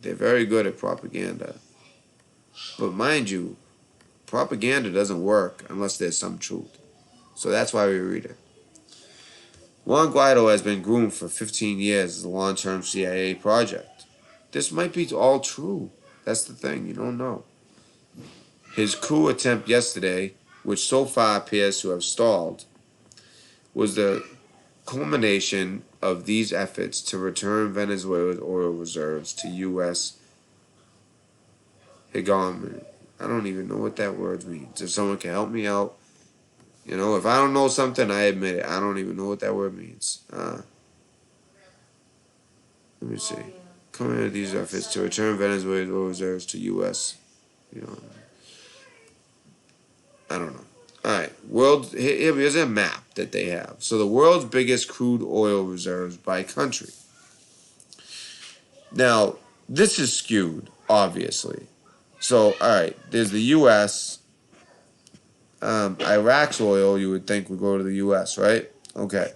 They're very good at propaganda. But mind you, propaganda doesn't work unless there's some truth. So that's why we read it. Juan Guaido has been groomed for 15 years as a long-term CIA project. This might be all true. That's the thing. You don't know. His coup attempt yesterday, which so far appears to have stalled, was the culmination of these efforts to return Venezuela's oil reserves to U.S. hegemony. I don't even know what that word means. If someone can help me out, if I don't know something, I admit it. I don't even know what that word means. Let me see. Coming to these efforts to return Venezuela's oil reserves to U.S. I don't know. All right. Here's a map that they have. So the world's biggest crude oil reserves by country. Now, this is skewed, obviously. So, all right. There's the U.S., Iraq's oil, you would think, would go to the U.S., right? Okay.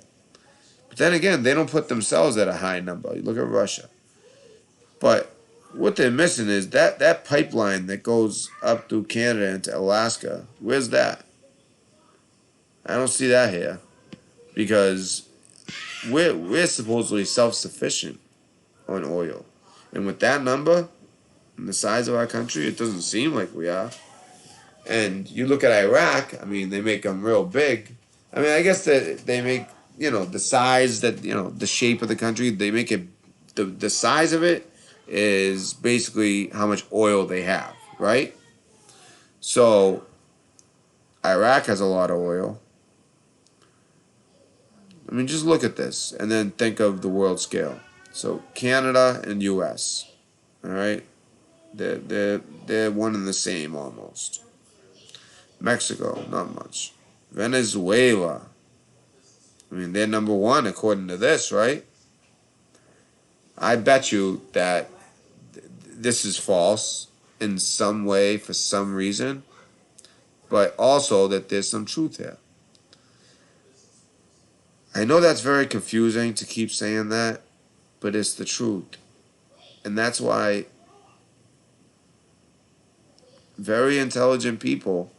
But then again, they don't put themselves at a high number. You look at Russia. But what they're missing is that pipeline that goes up through Canada into Alaska. Where's that? I don't see that here. Because we're supposedly self-sufficient on oil. And with that number and the size of our country, it doesn't seem like we are. And you look at Iraq, I mean, they make them real big. I mean, I guess that they make, the size that, the shape of the country, they make it, the size of it is basically how much oil they have, right? So, Iraq has a lot of oil. I mean, just look at this and then think of the world scale. So Canada and U.S. All right, they're one and the same almost. Mexico, not much. Venezuela. I mean, they're number one according to this, right? I bet you that this is false in some way for some reason, but also that there's some truth here. I know that's very confusing to keep saying that, but it's the truth. And that's why very intelligent people,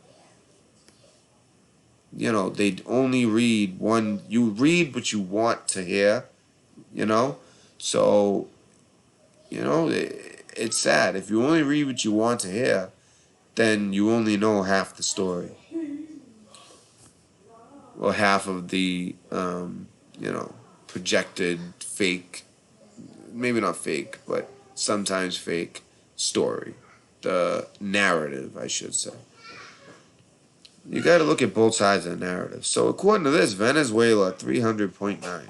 they only read one. You read what you want to hear, you know? So, it's sad. If you only read what you want to hear, then you only know half the story. Or half of the, projected fake, maybe not fake, but sometimes fake story. The narrative, I should say. You got to look at both sides of the narrative. So according to this, Venezuela 300.9.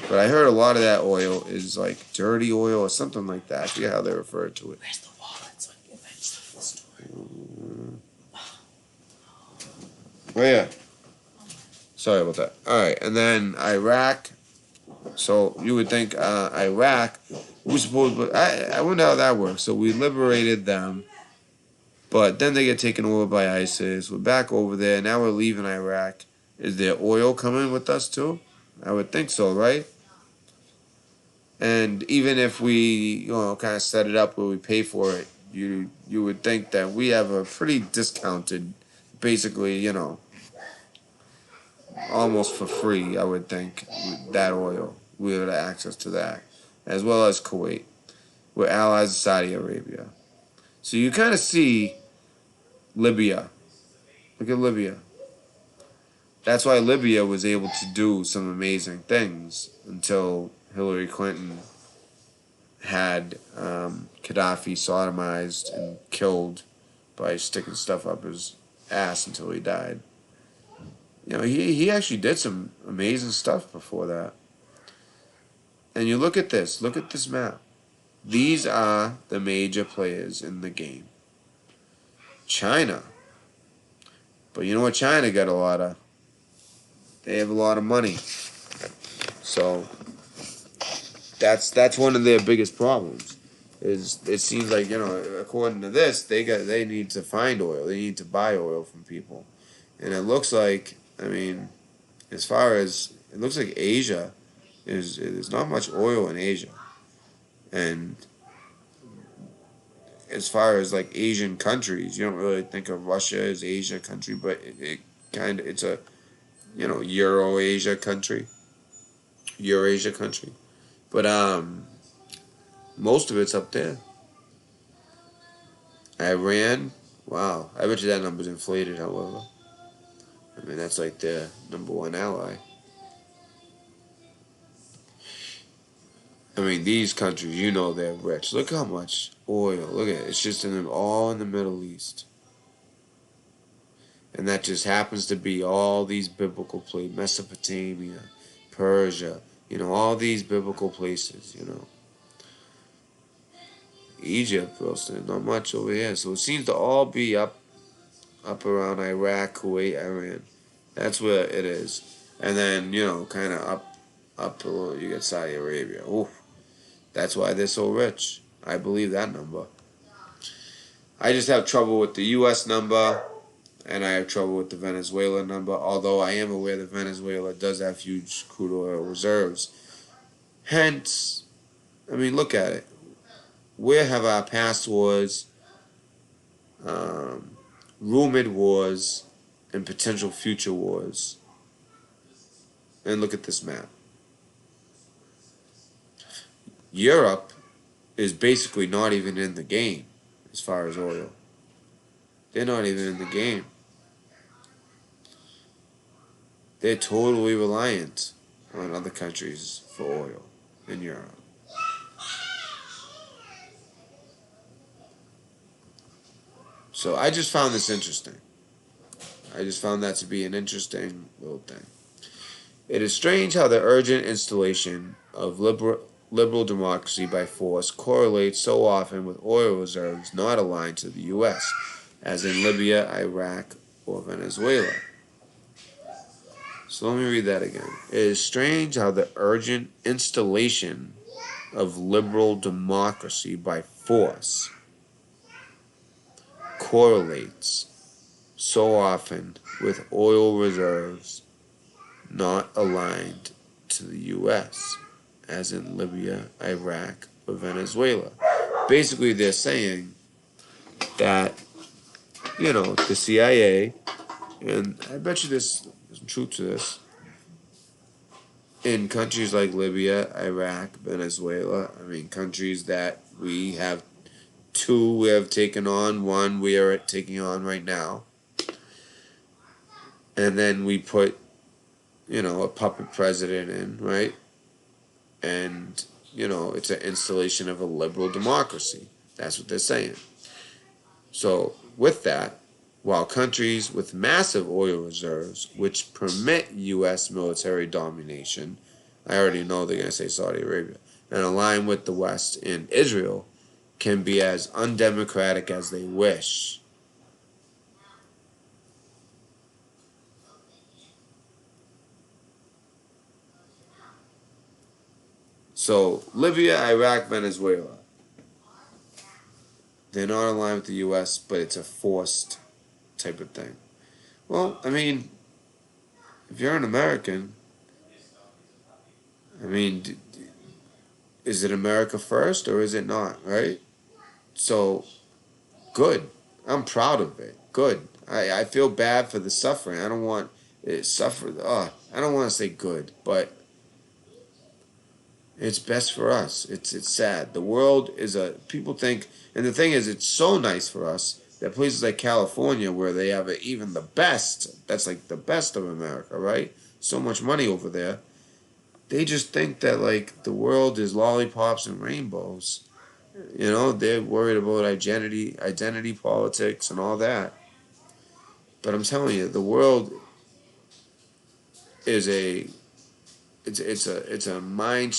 But I heard a lot of that oil is like dirty oil or something like that. I forget how they refer to it. Where's the wallet so I can get vegetables to Oh yeah. Sorry about that. All right, and then Iraq. So you would think Iraq. We supposed, but I wonder how that works. So we liberated them, but then they get taken over by ISIS. We're back over there. Now we're leaving Iraq. Is there oil coming with us too? I would think so, right? And even if we, kind of set it up where we pay for it, you would think that we have a pretty discounted, basically, almost for free. I would think that oil we would have access to that, as well as Kuwait. We're allies of Saudi Arabia, so you kind of see Libya. Look at Libya. That's why Libya was able to do some amazing things until Hillary Clinton had Gaddafi sodomized and killed by sticking stuff up his ass until he died. He actually did some amazing stuff before that. And you look at this map. These are the major players in the game. China. But you know what China got a lot of? They have a lot of money. So that's one of their biggest problems. Is it seems like, according to this, they need to find oil. They need to buy oil from people. And it looks like, as far as it looks like Asia there's not much oil in Asia. And as far as like Asian countries, you don't really think of Russia as Asia country, but it's a Eurasia country. But most of it's up there. Iran, wow. I bet you that number's inflated, however. That's like their number one ally. These countries, they're rich. Look how much oil. Look at it. It's just all in the Middle East. And that just happens to be all these biblical places. Mesopotamia, Persia, all these biblical places, Egypt, also, not much over here. So it seems to all be up around Iraq, Kuwait, Iran. That's where it is. And then, kind of up below, you get Saudi Arabia. Ooh, that's why they're so rich. I believe that number. I just have trouble with the U.S. number, and I have trouble with the Venezuela number, although I am aware that Venezuela does have huge crude oil reserves. Hence, look at it. Where have our past wars, rumored wars, and potential future wars? And look at this map. Europe is basically not even in the game as far as oil. They're not even in the game. They're totally reliant on other countries for oil in Europe. So I just found this interesting. I just found that to be an interesting little thing. It is strange how the urgent installation of liberal democracy by force correlates so often with oil reserves not aligned to the U.S., as in Libya, Iraq, or Venezuela. So let me read that again. It is strange how the urgent installation of liberal democracy by force correlates so often with oil reserves not aligned to the U.S., as in Libya, Iraq, or Venezuela. Basically, they're saying that, the CIA, and I bet you there's some truth to this, in countries like Libya, Iraq, Venezuela, countries that we have taken on, one we are taking on right now, and then we put, a puppet president in, right? And, it's an installation of a liberal democracy. That's what they're saying. So, with that, while countries with massive oil reserves, which permit U.S. military domination, I already know they're going to say Saudi Arabia, and align with the West and Israel, can be as undemocratic as they wish. So, Libya, Iraq, Venezuela, they're not aligned with the U.S., but it's a forced type of thing. Well, if you're an American, is it America first or is it not, right? So, good. I'm proud of it. Good. I feel bad for the suffering. I don't want it suffer. I don't want to say good, but it's best for us. It's sad. The world is people think, and the thing is, it's so nice for us that places like California, where they have even the best, that's like the best of America, right? So much money over there. They just think that like the world is lollipops and rainbows. They're worried about identity politics and all that. But I'm telling you, the world is it's a mind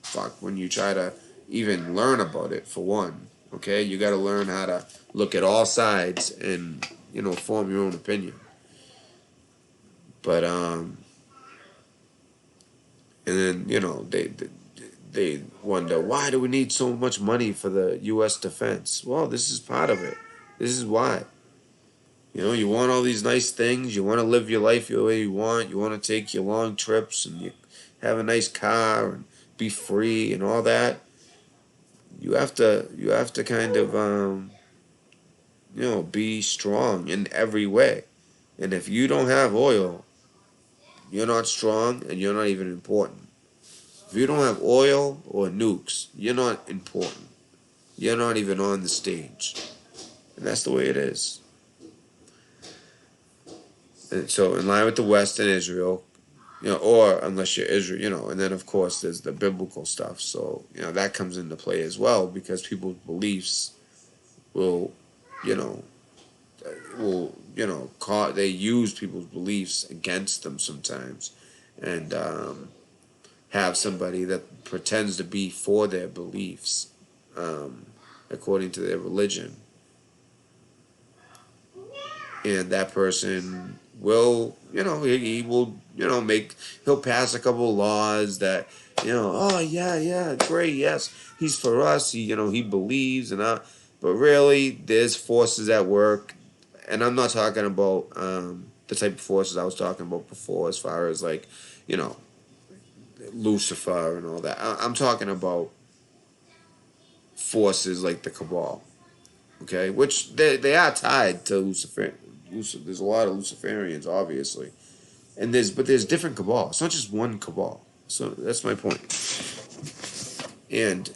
fuck when you try to even learn about it. For one, okay, you got to learn how to look at all sides and form your own opinion. But and then they wonder, why do we need so much money for the U.S. defense? Well, this is part of it. This is why. You want all these nice things. You want to live your life the way you want. You want to take your long trips and you have a nice car and be free and all that. You have to kind of be strong in every way. And if you don't have oil, you're not strong and you're not even important. If you don't have oil or nukes, you're not important. You're not even on the stage. And that's the way it is. And so, in line with the West and Israel, or unless you're Israel, and then of course there's the biblical stuff. So, that comes into play as well because people's beliefs will, you know, they use people's beliefs against them sometimes, and have somebody that pretends to be for their beliefs, according to their religion, and that person will, he will, he'll pass a couple of laws that, oh yeah, great, yes, he's for us, he believes, but really there's forces at work, and I'm not talking about the type of forces I was talking about before, as far as like, Lucifer and all that. I'm talking about forces like the cabal, okay, which they are tied to Lucifer. There's a lot of Luciferians, obviously, and there's different cabal. It's not just one cabal. So that's my point. And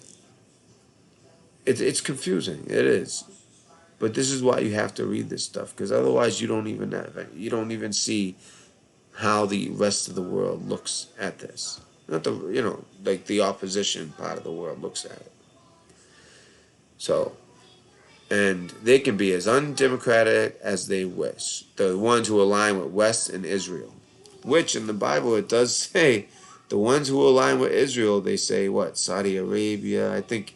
it's confusing. It is, but this is why you have to read this stuff, because otherwise you don't even see how the rest of the world looks at this. Not like the opposition part of the world looks at it. So, and they can be as undemocratic as they wish. The ones who align with West and Israel. which in the Bible it does say the ones who align with Israel, they say what? Saudi Arabia, I think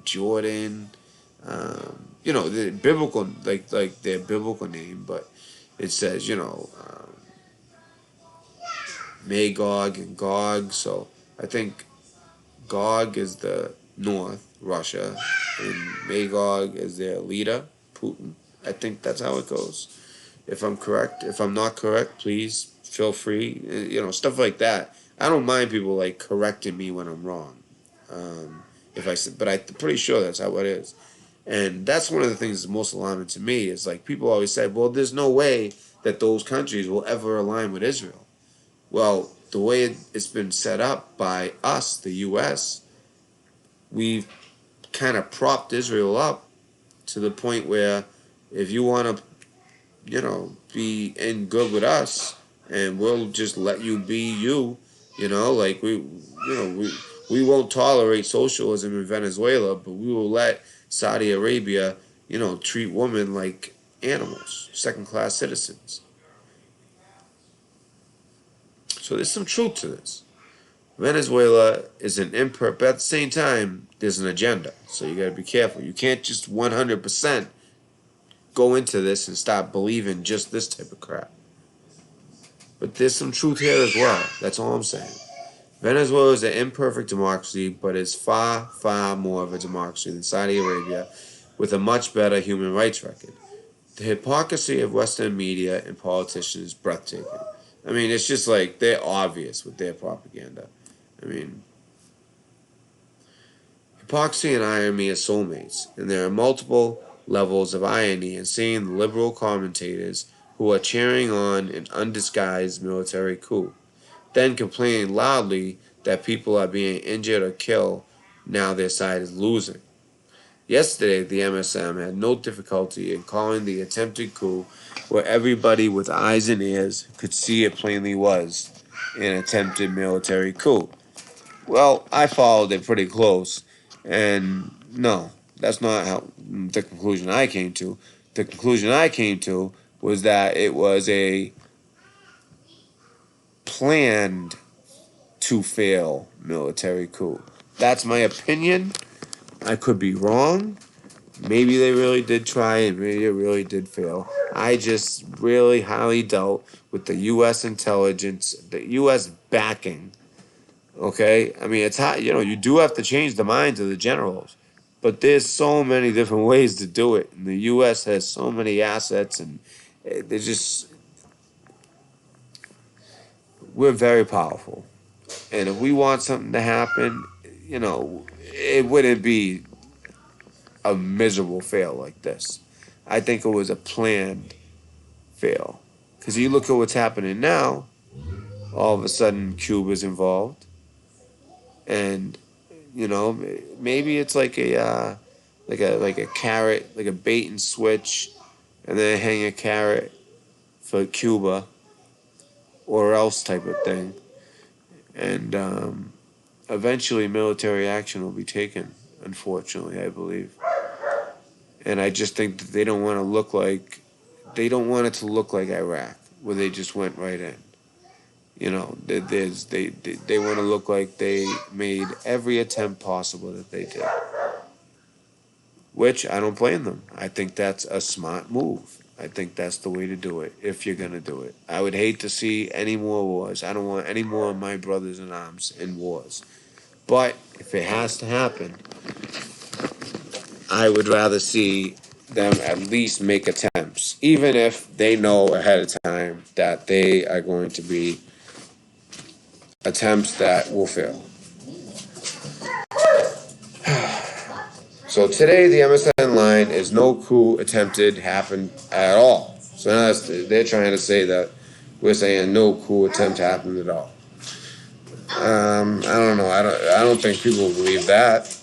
Jordan, the biblical, like their biblical name, but it says, Magog and Gog. So I think Gog is the north, Russia, and Magog is their leader, Putin. I think that's how it goes. If I'm correct, if I'm not correct, please feel free. Stuff like that. I don't mind people like correcting me when I'm wrong. If I said, but I'm pretty sure that's how it is. And that's one of the things that's most alarming to me is like people always say, well, there's no way that those countries will ever align with Israel. Well, the way it's been set up by us, the U.S., we've kind of propped Israel up to the point where if you want to, be in good with us, and we'll just let you be you, like we won't tolerate socialism in Venezuela, but we will let Saudi Arabia, treat women like animals, second-class citizens. So there's some truth to this. Venezuela is an imperfect, but at the same time, there's an agenda. So you got to be careful. You can't just 100% go into this and stop believing just this type of crap. But there's some truth here as well. That's all I'm saying. Venezuela is an imperfect democracy, but is far, far more of a democracy than Saudi Arabia, with a much better human rights record. The hypocrisy of Western media and politicians is breathtaking. I mean, it's just like they're obvious with their propaganda. I mean, hypocrisy and irony are soulmates, and there are multiple levels of irony in seeing the liberal commentators who are cheering on an undisguised military coup, then complaining loudly that people are being injured or killed now their side is losing. Yesterday, the MSM had no difficulty in calling the attempted coup where everybody with eyes and ears could see it plainly was an attempted military coup. Well, I followed it pretty close, and no, that's not how the conclusion I came to. The conclusion I came to was that it was a planned to fail military coup. That's my opinion. I could be wrong. Maybe they really did try and maybe it really did fail. I just really highly doubt with the U.S. intelligence, the U.S. backing. Okay? I mean, it's hot. You do have to change the minds of the generals. But there's so many different ways to do it. And the U.S. has so many assets, and they're just, we're very powerful. And if we want something to happen, it wouldn't be a miserable fail like this. I think it was a planned fail. Because you look at what's happening now, all of a sudden Cuba's involved. And, maybe it's like a carrot, like a bait and switch, and then hang a carrot for Cuba or else type of thing. And eventually military action will be taken, unfortunately, I believe. And I just think that they don't want it to look like Iraq, where they just went right in. They want to look like they made every attempt possible that they did. Which I don't blame them. I think that's a smart move. I think that's the way to do it, if you're going to do it. I would hate to see any more wars. I don't want any more of my brothers in arms in wars. But if it has to happen, I would rather see them at least make attempts, even if they know ahead of time that they are going to be attempts that will fail. So today, the MSN line is no coup attempted happened at all. So now they're trying to say that we're saying no coup attempt happened at all. I don't know. I don't think people believe that.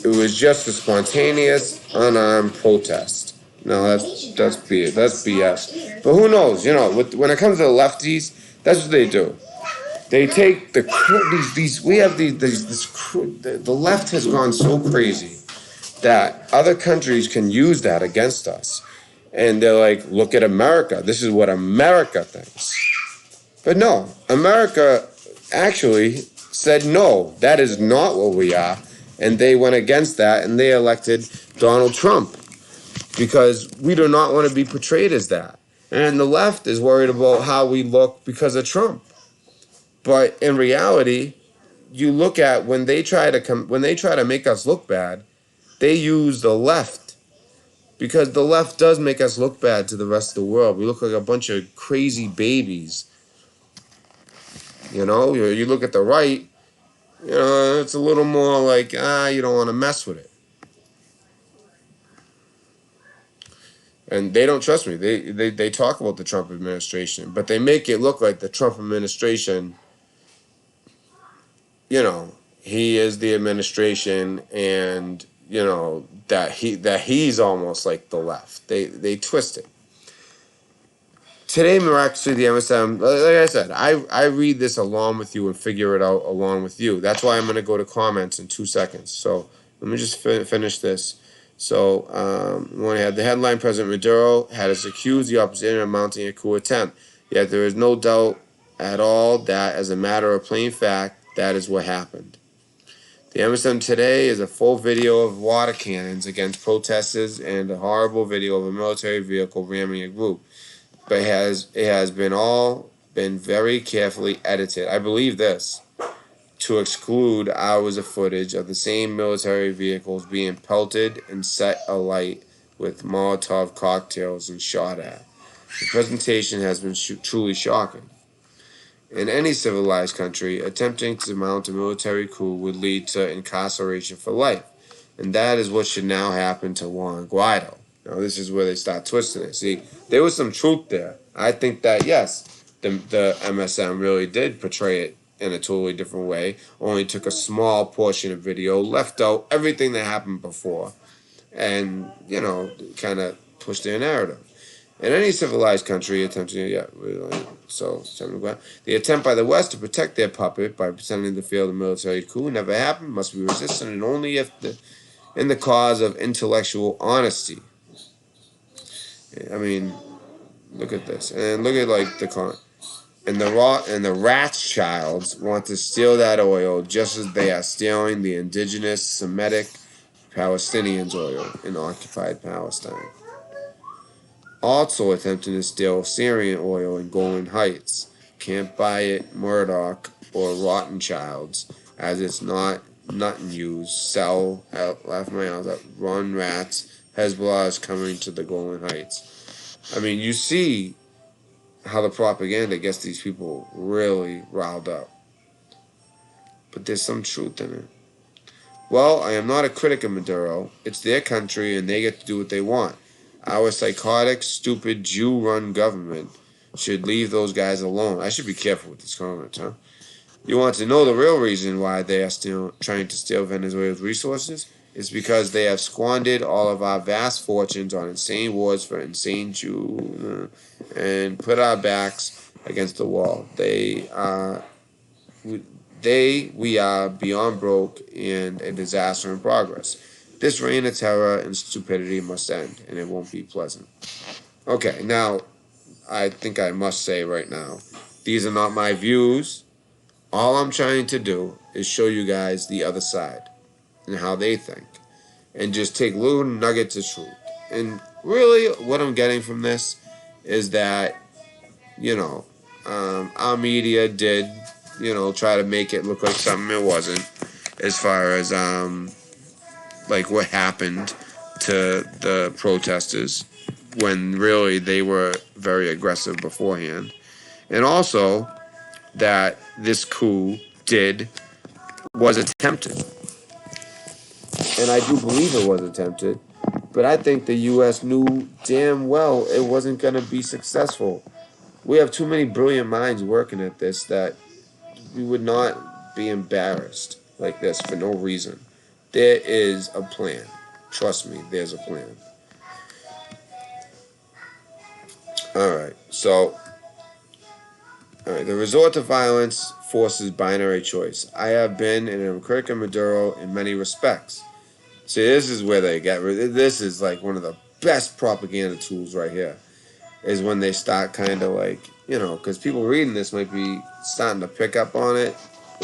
It was just a spontaneous, unarmed protest. No, that's BS. But who knows? When it comes to the lefties, that's what they do. They take the left has gone so crazy that other countries can use that against us. And they're like, look at America. This is what America thinks. But no, America actually said no, that is not what we are. And they went against that and they elected Donald Trump because we do not want to be portrayed as that. And the left is worried about how we look because of Trump. But in reality, you look at when they try to make us look bad, they use the left because the left does make us look bad to the rest of the world. We look like a bunch of crazy babies. You look at the right, it's a little more like, you don't want to mess with it. And they don't trust me. They talk about the Trump administration, but they make it look like the Trump administration, he is the administration and, that he's almost like the left. They twist it. Today, miraculously, the MSM, like I said, I read this along with you and figure it out along with you. That's why I'm going to go to comments in 2 seconds. So let me just finish this. So when we had the headline, President Maduro has accused the opposition of mounting a coup attempt. Yet there is no doubt at all that, as a matter of plain fact, that is what happened. The MSM today is a full video of water cannons against protesters and a horrible video of a military vehicle ramming a group. But it has been very carefully edited. I believe this to exclude hours of footage of the same military vehicles being pelted and set alight with Molotov cocktails and shot at. The presentation has been truly shocking. In any civilized country, attempting to mount a military coup would lead to incarceration for life. And that is what should now happen to Juan Guaido. Now, this is where they start twisting it. See, there was some truth there. I think that, yes, the MSM really did portray it in a totally different way. Only took a small portion of video, left out everything that happened before, and, kind of pushed their narrative. In any civilized country, the attempt by the West to protect their puppet by pretending to fail the military coup never happened, must be resisted, and only if in the cause of intellectual honesty. I mean, look at this, and look at the Rothschilds want to steal that oil just as they are stealing the indigenous Semitic Palestinians' oil in occupied Palestine. Also attempting to steal Syrian oil in Golan Heights. Can't buy it, Murdoch or Rothschilds, as it's not nothing used. Sell, laugh my house up, run rats. Hezbollah is coming to the Golan Heights. I mean, you see how the propaganda gets these people really riled up. But there's some truth in it. Well, I am not a critic of Maduro. It's their country and they get to do what they want. Our psychotic, stupid, Jew-run government should leave those guys alone. I should be careful with this comment, huh? You want to know the real reason why they are still trying to steal Venezuela's resources? It's because they have squandered all of our vast fortunes on insane wars for insane Jews and put our backs against the wall. We are beyond broke and a disaster in progress. This reign of terror and stupidity must end, and it won't be pleasant. Okay, now, I think I must say right now, these are not my views. All I'm trying to do is show you guys the other side and how they think, and just take little nuggets of truth. And really, what I'm getting from this is that, our media did, try to make it look like something it wasn't, as far as, what happened to the protesters when really they were very aggressive beforehand. And also that this coup was attempted. And I do believe it was attempted. But I think the U.S. knew damn well it wasn't going to be successful. We have too many brilliant minds working at this that we would not be embarrassed like this for no reason. There is a plan. Trust me, there's a plan. Alright, the resort to violence forces binary choice. I have been and am critic of Maduro in many respects. See, this is where they get this is like one of the best propaganda tools right here. Is when they start kind of because people reading this might be starting to pick up on it,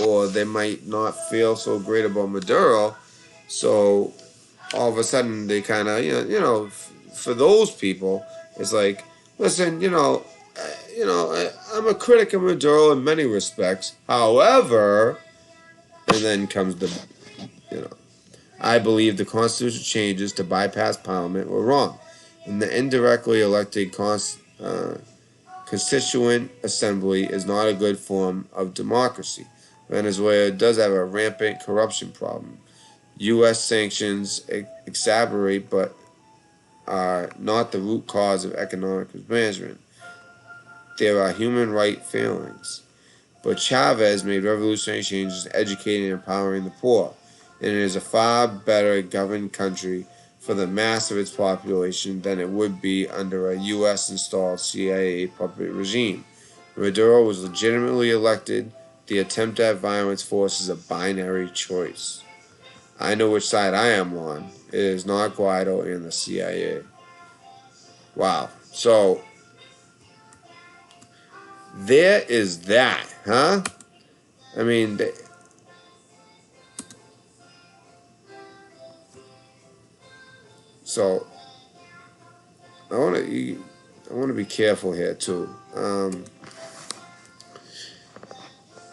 or they might not feel so great about Maduro. So all of a sudden they kind of, for those people, it's like, listen, I'm a critic of Maduro in many respects. However, and then comes the, you know, I believe the constitutional changes to bypass Parliament were wrong, and the indirectly elected Constituent Assembly is not a good form of democracy. Venezuela does have a rampant corruption problem. U.S. sanctions exacerbate but are not the root cause of economic mismanagement. There are human rights failings. But Chavez made revolutionary changes educating and empowering the poor, and it is a far better governed country for the mass of its population than it would be under a U.S.-installed CIA puppet regime. Maduro was legitimately elected. The attempt at violence forces a binary choice. I know which side I am on. It is not Guaido and the CIA. Wow. So, there is that, huh? I mean, so I want to be careful here too.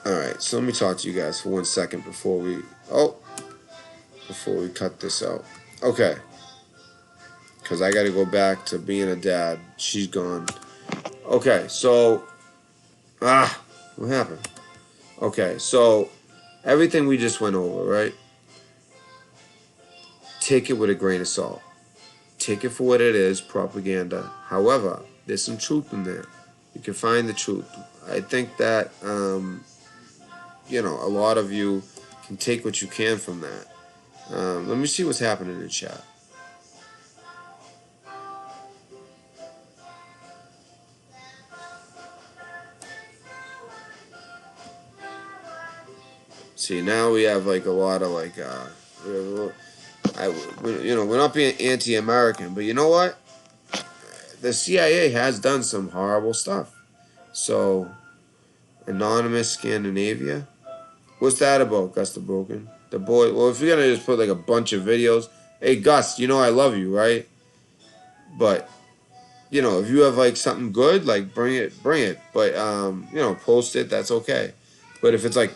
All right, so let me talk to you guys for 1 second before we cut this out. Okay, because I got to go back to being a dad. She's gone. Okay, so what happened? Okay, so everything we just went over, right? Take it with a grain of salt. Take it for what it is, propaganda. However, there's some truth in there. You can find the truth. I think that, a lot of you can take what you can from that. Let me see what's happening in the chat. See, now we have like a lot of like, we're not being anti-American, but you know what? The CIA has done some horrible stuff. So, Anonymous Scandinavia. What's that about, Gus the Broken? The boy. Well, if you're gonna just put like a bunch of videos, hey Gus, I love you, right? But if you have like something good, like bring it. But post it. That's okay. But if it's like,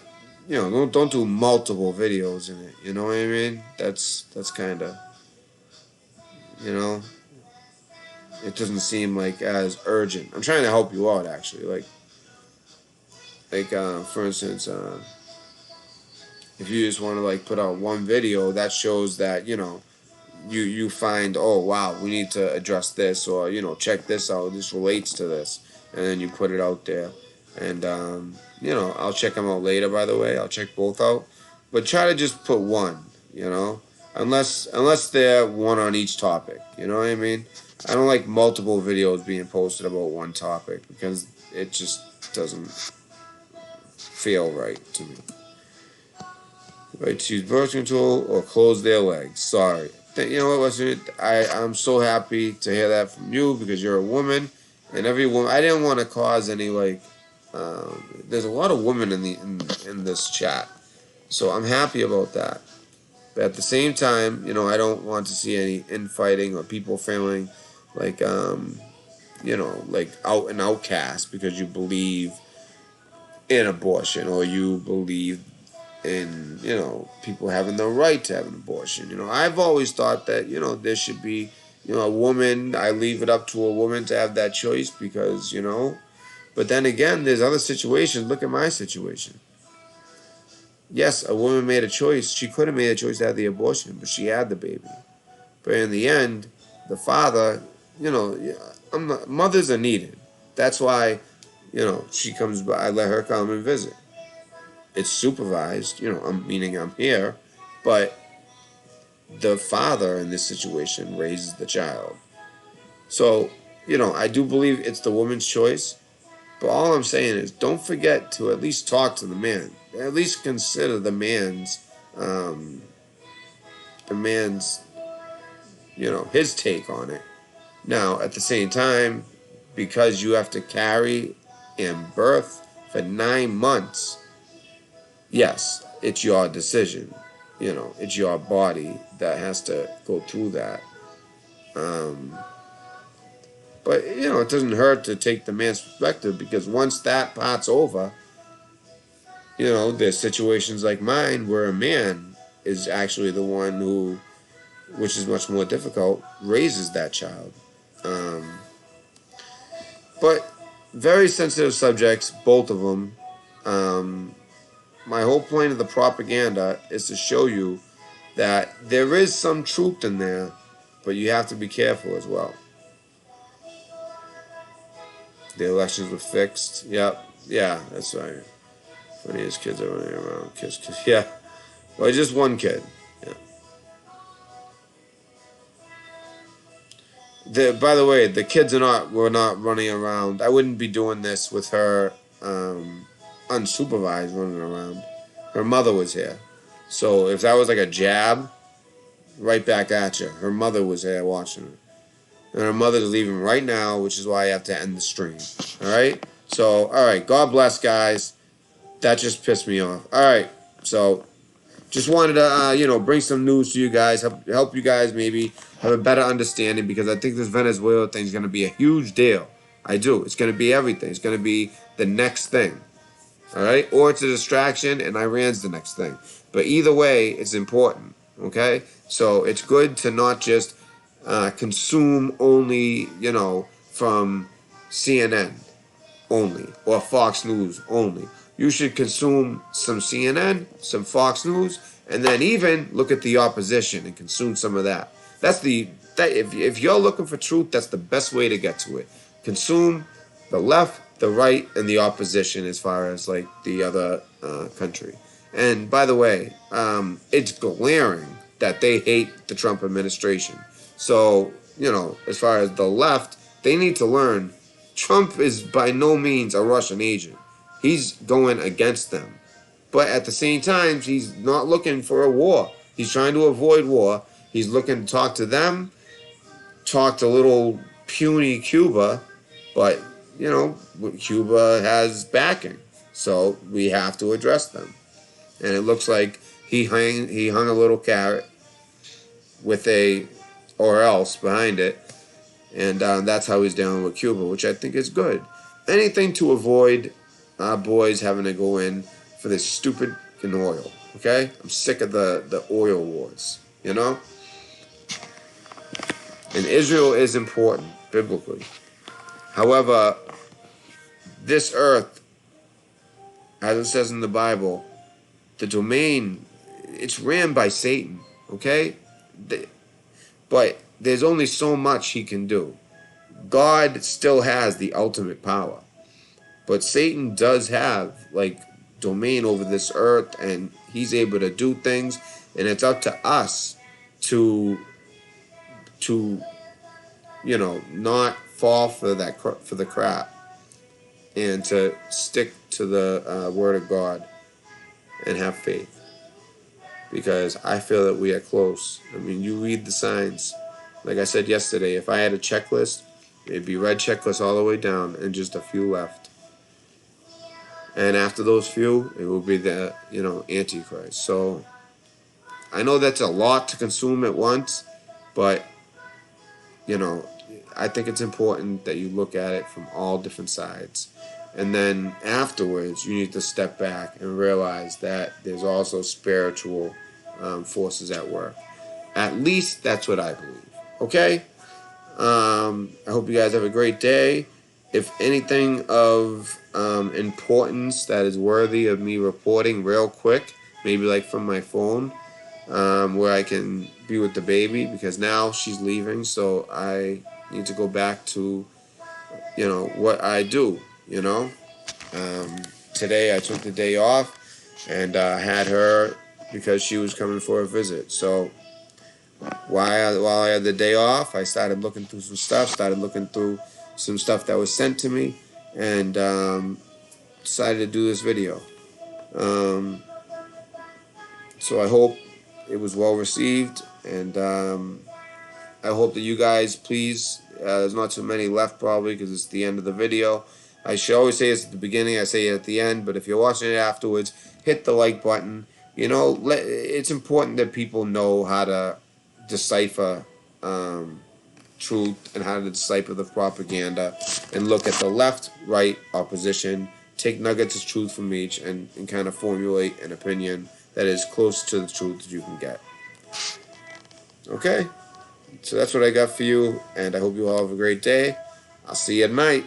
don't do multiple videos in it. You know what I mean? That's kind of, it doesn't seem like as urgent. I'm trying to help you out actually. For instance, if you just want to like put out one video, that shows that you find, oh wow, we need to address this, or check this out, this relates to this, and then you put it out there. And I'll check them out later, by the way. I'll check both out, but try to just put one, unless they're one on each topic, you know what I mean? I don't like multiple videos being posted about one topic because it just doesn't feel right to me. Right, to use birth control or close their legs. Sorry. You know what, listen, I'm so happy to hear that from you because you're a woman, and every woman. I didn't want to cause any there's a lot of women in this chat, so I'm happy about that. But at the same time, I don't want to see any infighting or people feeling like like out and outcast because you believe in abortion or you believe in people having the right to have an abortion. I've always thought that there should be a woman. I leave it up to a woman to have that choice because But then again, there's other situations. Look at my situation. Yes, a woman made a choice. She could have made a choice to have the abortion, but she had the baby. But in the end, the father, mothers are needed. That's why, she comes by. I let her come and visit. It's supervised, meaning I'm here, but the father in this situation raises the child. So, I do believe it's the woman's choice, but all I'm saying is don't forget to at least talk to the man. At least consider the man's, his take on it. Now, at the same time, because you have to carry and birth for 9 months, yes, it's your decision. It's your body that has to go through that. Um, but, it doesn't hurt to take the man's perspective, because once that part's over, there's situations like mine where a man is actually the one who, which is much more difficult, raises that child. Um, but very sensitive subjects, both of them. Um, my whole point of the propaganda is to show you that there is some truth in there, but you have to be careful as well. The elections were fixed. Yep. Yeah, that's right. Funniest kids are running around. Kiss. Yeah. Well, just one kid. Yeah. By the way, the kids were not running around. I wouldn't be doing this with her unsupervised running around. Her mother was here. So if that was like a jab, right back at you. Her mother was there watching her. And her mother's leaving right now, which is why I have to end the stream. Alright? So, alright. God bless, guys. That just pissed me off. Alright. So, just wanted to, bring some news to you guys. Help you guys maybe have a better understanding, because I think this Venezuela thing is going to be a huge deal. I do. It's going to be everything. It's going to be the next thing. Alright? Or it's a distraction and Iran's the next thing. But either way, it's important. Okay? So, it's good to not just consume only, from CNN only or Fox News only. You should consume some CNN, some Fox News, and then even look at the opposition and consume some of that. If you're looking for truth, that's the best way to get to it. Consume the left, the right, and the opposition as far as like the other country. And by the way, it's glaring that they hate the Trump administration. So, as far as the left, they need to learn Trump is by no means a Russian agent. He's going against them. But at the same time, he's not looking for a war. He's trying to avoid war. He's looking to talk to them, talk to little puny Cuba, but, Cuba has backing. So we have to address them. And it looks like he hung a little carrot with a or else behind it, and that's how he's dealing with Cuba, which I think is good. Anything to avoid our boys having to go in for this stupid oil. Okay, I'm sick of the oil wars. And Israel is important biblically. However, this earth, as it says in the Bible, the domain, it's ran by Satan. Okay. But there's only so much he can do. God still has the ultimate power. But Satan does have, domain over this earth, and he's able to do things, and it's up to us to not fall for the crap, and to stick to the Word of God and have faith. Because I feel that we are close. I mean, you read the signs. Like I said yesterday, if I had a checklist, it'd be red checklist all the way down and just a few left. And after those few, it will be the, Antichrist. So I know that's a lot to consume at once, but, I think it's important that you look at it from all different sides. And then afterwards, you need to step back and realize that there's also spiritual forces at work. At least that's what I believe. Okay? I hope you guys have a great day. If anything of importance that is worthy of me reporting real quick, maybe like from my phone, where I can be with the baby, because now she's leaving, so I need to go back to, what I do. Today I took the day off and had her because she was coming for a visit. So while I had the day off, I started looking through some stuff, that was sent to me, and decided to do this video. So I hope it was well received, and I hope that you guys, please, there's not too many left probably because it's the end of the video. I should always say this at the beginning. I say it at the end. But if you're watching it afterwards, hit the like button. It's important that people know how to decipher truth and how to decipher the propaganda and look at the left, right, opposition, take nuggets of truth from each, and kind of formulate an opinion that is close to the truth that you can get. Okay? So that's what I got for you, and I hope you all have a great day. I'll see you at night.